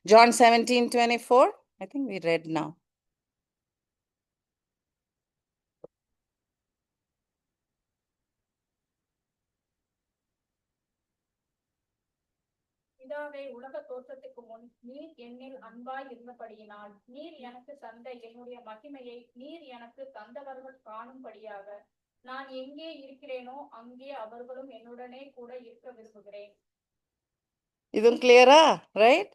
John 17:24. I think we read now. பிதாவே, உலக தோற்றத்துக்கு முன் நீர் என்னில் அன்பாய் இருந்தபடியினால் நீர் எனக்கு தந்த என்னுடைய மகிமையை நீர் எனக்கு தந்தவர்கள் காணும்படியாக நான் எங்கே இருக்கிறேனோ அங்கே அவர்களும் என்னுடனே கூட இருக்க விரும்புகிறேன். இதுவும் கிளியரா? ரைட்?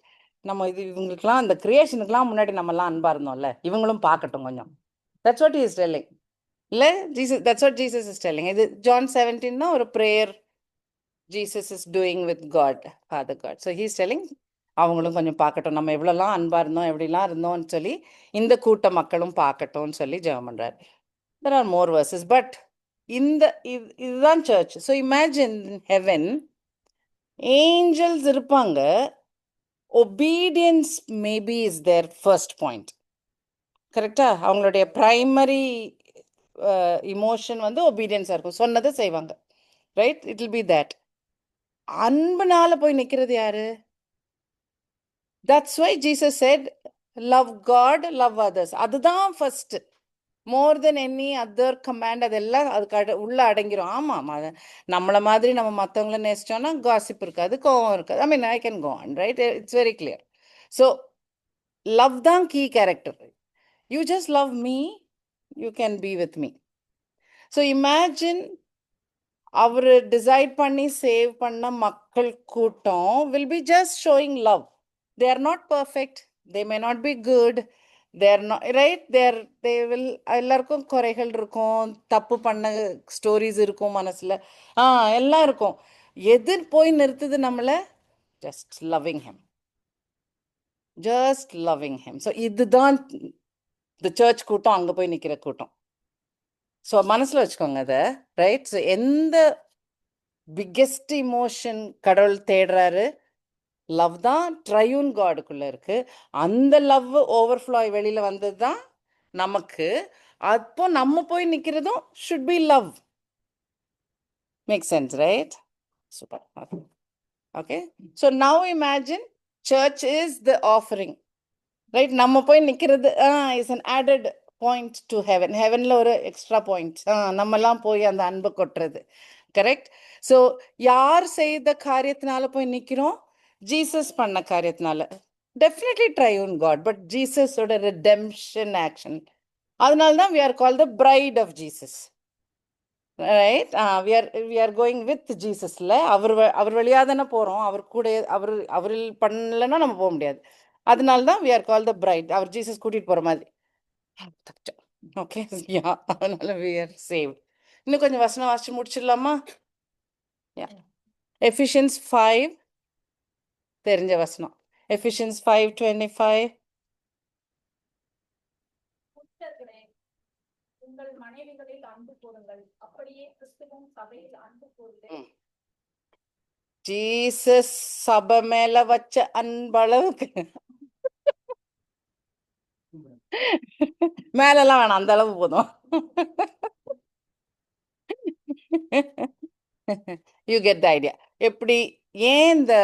நம்ம இவங்களுக்குலாம், இந்த கிரியேஷனுக்குலாம் முன்னாடி நம்மலாம் அன்பா இருந்தோம்ல, இவங்களும் பார்க்கட்டும் கொஞ்சம். That's what he is telling. இல்லை, Jesus, that's what Jesus is telling. இது John 17 ஒரு prayer Jesus is doing with God, Father God. So he's telling, அவங்களும் கொஞ்சம் பார்க்கட்டும், நம்ம எவ்வளோலாம் அன்பா இருந்தோம், எப்படிலாம் இருந்தோம்னு சொல்லி இந்த கூட்ட மக்களும் பார்க்கட்டும்னு சொல்லி ஜெபம் பண்றாரு. There are more verses, but இதுதான் church. So imagine heaven, angels இருப்பாங்க, obedience maybe is there first point. கரெக்டா? அவங்களுடைய ப்ரைமரி இமோஷன் வந்து ஒபீடியன்ஸாக இருக்கும், சொன்னதை செய்வாங்க. Right? It will be that. அன்புனால போய் நிற்கிறது யாரு? That's why Jesus said, love God, love others. அதுதான் ஃபர்ஸ்ட், மோர் தென் எனி அதர் கமாண்ட். அதெல்லாம் அதுக்கு உள்ள அடங்கிரும். ஆமாம், நம்மளை மாதிரி நம்ம மற்றவங்கள நேசிச்சோன்னா காசிப் இருக்காது, கோவம் இருக்காது. I mean, I can go on, right? It's very clear. So love தான் key character. You just love me, you can be with me. So imagine, அவர் டிசைட் பண்ணி சேவ் பண்ண மக்கள் கூட்டம் will be just showing love. They are not perfect, they may not be good, they are not right, they will, எல்லாருக்கும் குறைகள் இருக்கும், தப்பு பண்ண ஸ்டோரிஸ் இருக்கும் மனசில், எல்லாம் இருக்கும். எது போய் நிறுத்துது நம்மளை? Just loving him, just loving him. So இதுதான் இந்த சர்ச் கூட்டம், அங்கே போய் நிற்கிற கூட்டம். ஸோ மனசில் வச்சுக்கோங்க அதை, ரைட்? ஸோ எந்த பிக்கெஸ்ட் இமோஷன் கடவுள் தேடுறாரு? லவ் தான் ட்ரையூன் காடுக்குள்ளே இருக்குது. அந்த லவ் ஓவர்ஃப்ளோ வெளியில் வந்தது தான் நமக்கு. அப்போ நம்ம போய் நிற்கிறதும் should be love. Make sense, right? Super. Okay, so now imagine church is the offering, right? நம்ம போய் நிற்கிறது is an added point to heaven. ஹெவனில் ஒரு எக்ஸ்ட்ரா பாயிண்ட், நம்மலாம் போய் அந்த அன்பை கொட்டுறது. கரெக்ட்? ஸோ யார் செய்த காரியத்தினால போய் நிற்கிறோம்? ஜீசஸ் பண்ண காரியத்தினால. டெஃபினெட்லி ட்ரையூன் காட், பட் ஜீசஸோட ரிடெம்ஷன் ஆக்ஷன். அதனால தான் we are called the bride of Jesus, right? we are going with Jesus. அவர் வழியாக தானே போகிறோம், அவர் கூட, அவரில் பண்ணலைன்னா நம்ம போக முடியாது. அதனால தான் we are called the bride. அவர் ஜீசஸ் கூட்டிகிட்டு போகிற மாதிரி. ஓகே, அதனால we are saved. இன்னும் கொஞ்சம் வசனம் வாசிச்சு முடிச்சிடலாமா? Ephesians 5, தெரிஞ்ச வசனம். Ephesians 5:25. புத்தர்களே, உங்கள் மனைவிகளில் அன்பு கூறுங்கள், அப்படியே கிறிஸ்துவும் சபையில் அன்பு கூறுங்கள். ஜீசஸ் சபை மேல வச்ச அன்பளவுக்கு மேலெல்லாம் வேணாம், அந்த அளவு போதும். You get the idea. எப்படி, ஏன் இந்த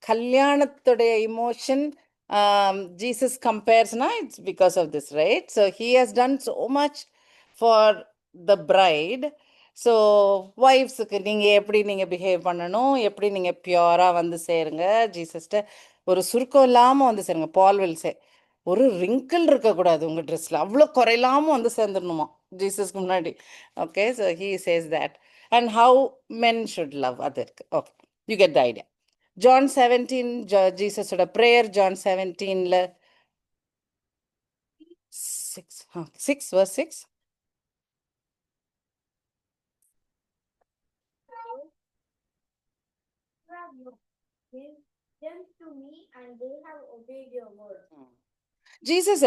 கல்யாணத்துடைய இமோஷன் ஜீசஸ் கம்பேர்ஸ்னா, it's because of this, right? So he has done so much for the bride. So ஒய்ஃப்ஸுக்கு நீங்கள் எப்படி நீங்கள் பிஹேவ் பண்ணணும், எப்படி நீங்கள் பியூராக வந்து சேருங்க ஜீசஸ்ட்ட, ஒரு சுருக்கம் இல்லாமல் வந்து சேருங்க. பால் வில் சே, ஒரு ரிங்கிள் இருக்கக்கூடாது உங்கள் ட்ரெஸ்ஸில், அவ்வளோ குறையில்லாமல் வந்து சேர்ந்துடணுமா ஜீசஸ்க்கு முன்னாடி. Okay, so he says that. And how men should love others. Okay, you get the idea. John 17, Jesus oda prayer, John 17 6 verse 6. Give them to me, and they have obeyed your word. Jesus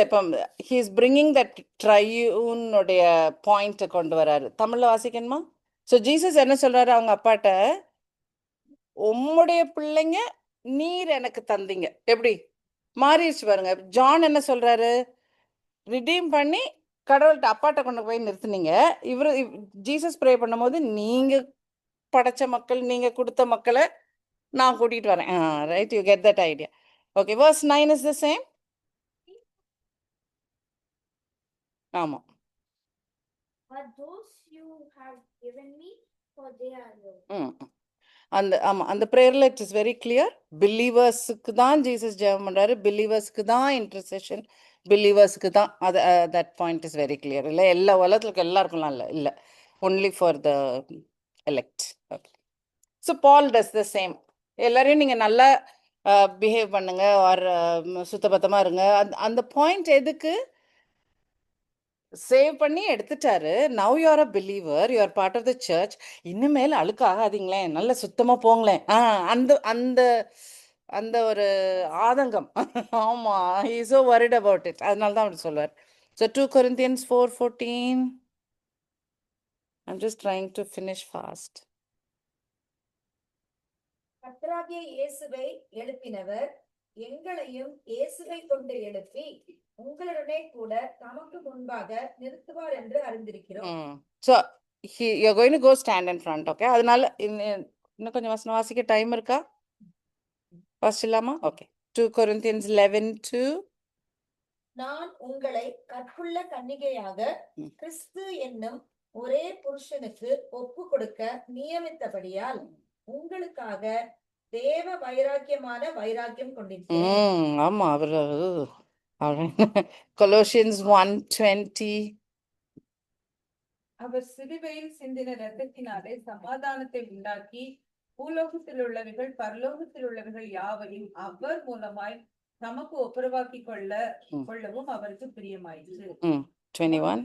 he is bringing that triune உடைய பாயிண்ட் கொண்டு வராரு. தமிழ்ல வாசிக்கணுமா? ஸோ ஜீசஸ் என்ன சொல்றாரு அவங்க அப்பாட்ட, உம்முடைய பிள்ளைங்க நீர் எனக்கு தந்தீங்க. எப்படி மாறிடுச்சு பாருங்க. ஜான் என்ன சொல்றாரு? ரிடீம் பண்ணி கடவுள்கிட்ட அப்பாட்ட கொண்டு போய் நிறுத்துனீங்க. ஜீசஸ் ப்ரே பண்ணும்போது, நீங்க படைச்ச மக்கள், நீங்க கொடுத்த மக்களை நான் கூட்டிட்டு வரேன். Right, you get that idea. Okay, verse 9 is the same. ஆமா. But those you have given me, for they are yours. அந்த ப்ரேயரில் இட் இஸ் வெரி கிளியர். பிலீவர்ஸுக்கு தான் ஜீசஸ் ஜெபம் பண்ணுறாரு, பிலீவர்ஸுக்கு தான் இன்டர்செஷன், பிலீவர்ஸுக்கு தான். அது that point is very clear. இல்லை எல்லா உலகத்துக்கு எல்லாருக்கும்லாம் இல்லை, only for the elect. Okay, so Paul does the same. எல்லாரையும் நீங்கள் நல்லா பிஹேவ் பண்ணுங்க, ஆர் சுத்தபத்தமாக இருங்க. அந்த பாயிண்ட் எதுக்கு? சேவ் பண்ணி எடுத்துட்டாரு. Now you are a believer, you are part of the church. இனிமேல் அழுக்க ஆகாதீங்களேன், நல்ல சுத்தமா போங்களேன். அந்த அந்த அந்த ஒரு ஆதங்கம். ஆமா, he is so worried about it. அதனால தான் அப்படி சொல்வார். So 2 Corinthians 4:14. I'm just trying to finish fast. கர்த்தராகிய இயேசுவை எழுப்பினவர் எங்களையும் இயேசுவை கொண்டு எழுப்பி உங்களுடனே கூட தமக்கு முன்பாக நிறுத்துவார் என்று அறிந்திருக்கிறோம். So you're going to go stand in front, okay? அதனால இன்னும் கொஞ்சம் வசனம் வாசிக்க டைம் இருக்கா? வாசிக்கலாமா? ஓகே. 2 Corinthians 11:2. நான் உங்களை கற்புள்ள கன்னிகையாக கிறிஸ்து என்னும் ஒரே புருஷனுக்கு ஒப்பு கொடுக்க நியமித்தபடியால் உங்களுக்காக தேவ வைராக்கியமான வைராக்கியம் கொண்டிருக்கிறேன். ஆமா, அவர் Colossians 1:20. அவர் சிலுவையில் சிந்தின இரத்தத்தினாலே சமாதானத்தை உண்டாக்கி பூலோகத்தில் உள்ளவைகள் பரலோகத்தில் உள்ளவைகள் யாவையும் அவர் மூலமாய் நமக்கு ஒப்புரவாக்கி கொள்ளவும் அவருக்கு பிரியமாயிற்று. 21.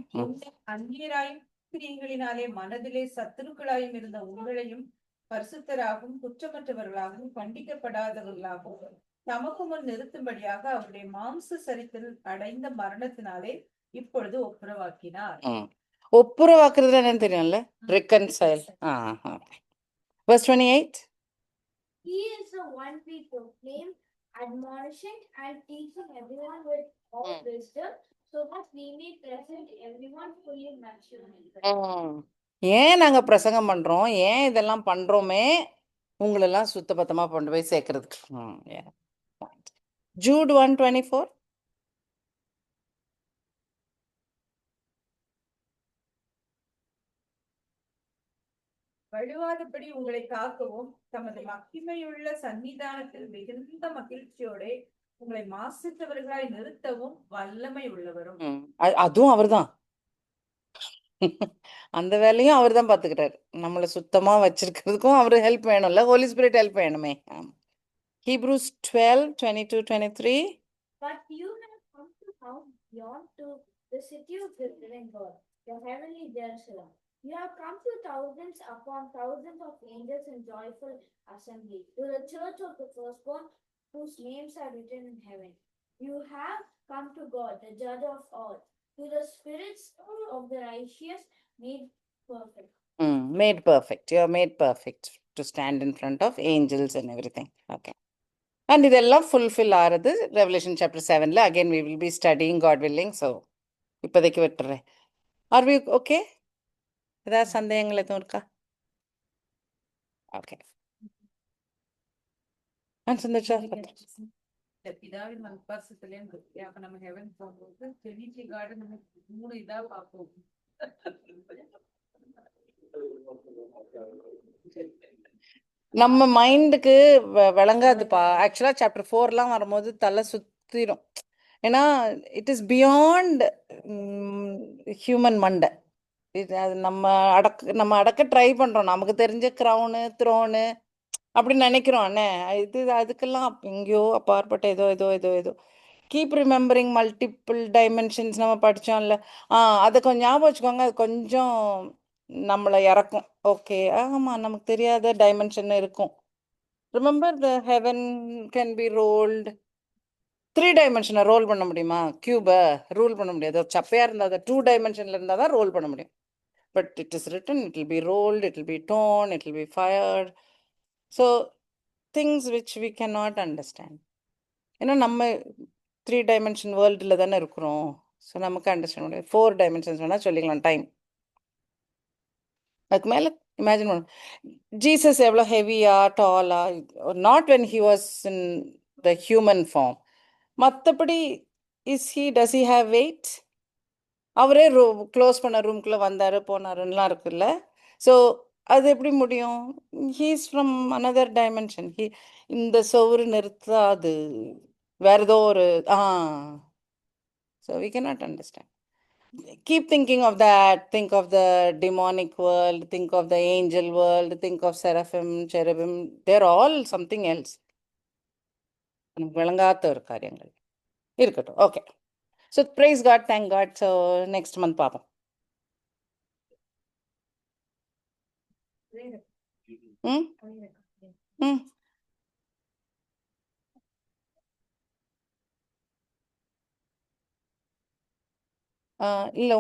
அந்நியராயும் ஸ்திரீகளினாலே மனதிலே சத்துருக்களாயும் இருந்த உங்களையும் பரிசுத்தராகவும் குற்றமற்றவர்களாகவும் கண்டிக்கப்படாதவர்களாகவும் தமக்கு முன் நிறுத்தும்படியாக அவருடைய மாம்ச சரித்தில் அடைந்த மரணத்தினாலே இப்பொழுது ஒப்புரவாக்கினார். ஒப்புரவாக்குறது என்னன்னு தெரியும்ல? reconcile. Verse 28. He is the one we proclaim, admonishing and teaching everyone with all wisdom, so that we may present everyone fully mature. ஏன் நாங்க பிரசங்கம் பண்றோம், ஏன் இதெல்லாம் பண்றோமே, உங்களெல்லாம் சுத்த பத்தமா கொண்டு போய் சேர்க்கறதுக்கு. Jude 1:24. வழுவாதபடி உங்களை காக்கவும் தமது மகிமையுள்ள சன்னிதானத்தில் மிகுந்த மகிழ்ச்சியோட உங்களை மாசற்றவர்களாய் நிறுத்தவும் வல்லமை உள்ளவரும். அதுவும் அவர்தான். அந்த வேலையும் அவர் தான் பாத்துக்கிறாரு. நம்மளை சுத்தமா வச்சிருக்கிறதுக்கும் அவரு ஹெல்ப் வேணும்ல, ஹோலி ஸ்பிரிட் ஹெல்ப் வேணுமே. Hebrews 12:22-23. But you have come to Mount Zion, to the city of the living God, the heavenly Jerusalem. You have come to thousands upon thousands of angels in joyful assembly, to the church of the firstborn, whose names are written in heaven. You have come to God, the judge of all, to the spirits of the righteous made perfect. Made perfect. You are made perfect to stand in front of angels and everything. Okay. And இதெல்லாம் fulfill ஆறது Revelation chapter 7ல. Again we will be studying, God willing. So இப்போதைக்கு விட்டுறேன். Are we okay? ஏதாவது சந்தேகங்கள் எதுவும் இருக்கா? ஓகே. சந்தோஷா இந்த பிதாவின் மனப்பாசத்திலே அப்ப நம்ம ஹெவன் போகும்போது ட்ரினிட்டி கார்டு நம்ம 3 இதா பார்ப்போம். நம்ம மைண்டுக்கு விளங்காதுப்பா. ஆக்சுவலா சாப்டர் 4லாம் வரும்போது தலை சுத்திரும். ஏன்னா இட் இஸ் பியாண்ட் ஹியூமன் மண்டை. இது அது நம்ம அடக்க ட்ரை பண்றோம். நமக்கு தெரிஞ்ச க்ரௌனு த்ரோனு அப்படி நினைக்கிறோம். அண்ணே இது அதுக்கெல்லாம் எங்கேயோ அப்பாற்பட்ட ஏதோ ஏதோ ஏதோ ஏதோ கீப் ரிமெம்பரிங் மல்டிபிள் டைமென்ஷன்ஸ் நம்ம படித்தோம்ல. அதை கொஞ்சம் ஞாபகம் வச்சுக்கோங்க. அது கொஞ்சம் நம்மளை இறக்கும். ஓகே, ஆமாம், நமக்கு தெரியாத டைமென்ஷன் இருக்கும். Remember the heaven can be rolled. 3 டைமென்ஷனை ரோல் பண்ண முடியுமா? கியூபை ரூல் பண்ண முடியாது. சப்பையாக இருந்தால் அதை 2 டைமென்ஷனில் இருந்தால் தான் ரோல் பண்ண முடியும். But it is written, it will be rolled, it will be done, it will be fired. So things which we can not understand. ஏன்னா நம்ம 3 டைமென்ஷன் வேர்ல்டில் தானே இருக்கிறோம். ஸோ நமக்கு அண்டர்ஸ்டாண்ட் முடியாது. 4 டைமென்ஷன்ஸ் வேணால் சொல்லிக்கலாம். டைம் அதுக்கு மேலே இமேஜின் பண்ண. ஜீசஸ் எவ்வளோ ஹெவியா டாலா, not when he was in the human form. மற்றபடி டஸ் ஹி ஹேவ் வெயிட்? அவரே க்ளோஸ் பண்ண ரூம்குள்ளே வந்தார் போனாருன்னெலாம் இருக்குல்ல. ஸோ அது எப்படி முடியும்? He's from another dimension. இந்த சோறு நிறுத்தாது, வேற ஏதோ ஒரு so we cannot understand. Keep thinking of that. Think of the demonic world, think of the angel world, think of seraphim, cherubim. They're all something else. விளங்காத ஒரு காரியங்கள் இருக்கட்டும். Okay, so praise God, thank God. So next month பார்ப்போம். ம் ம் இல்லை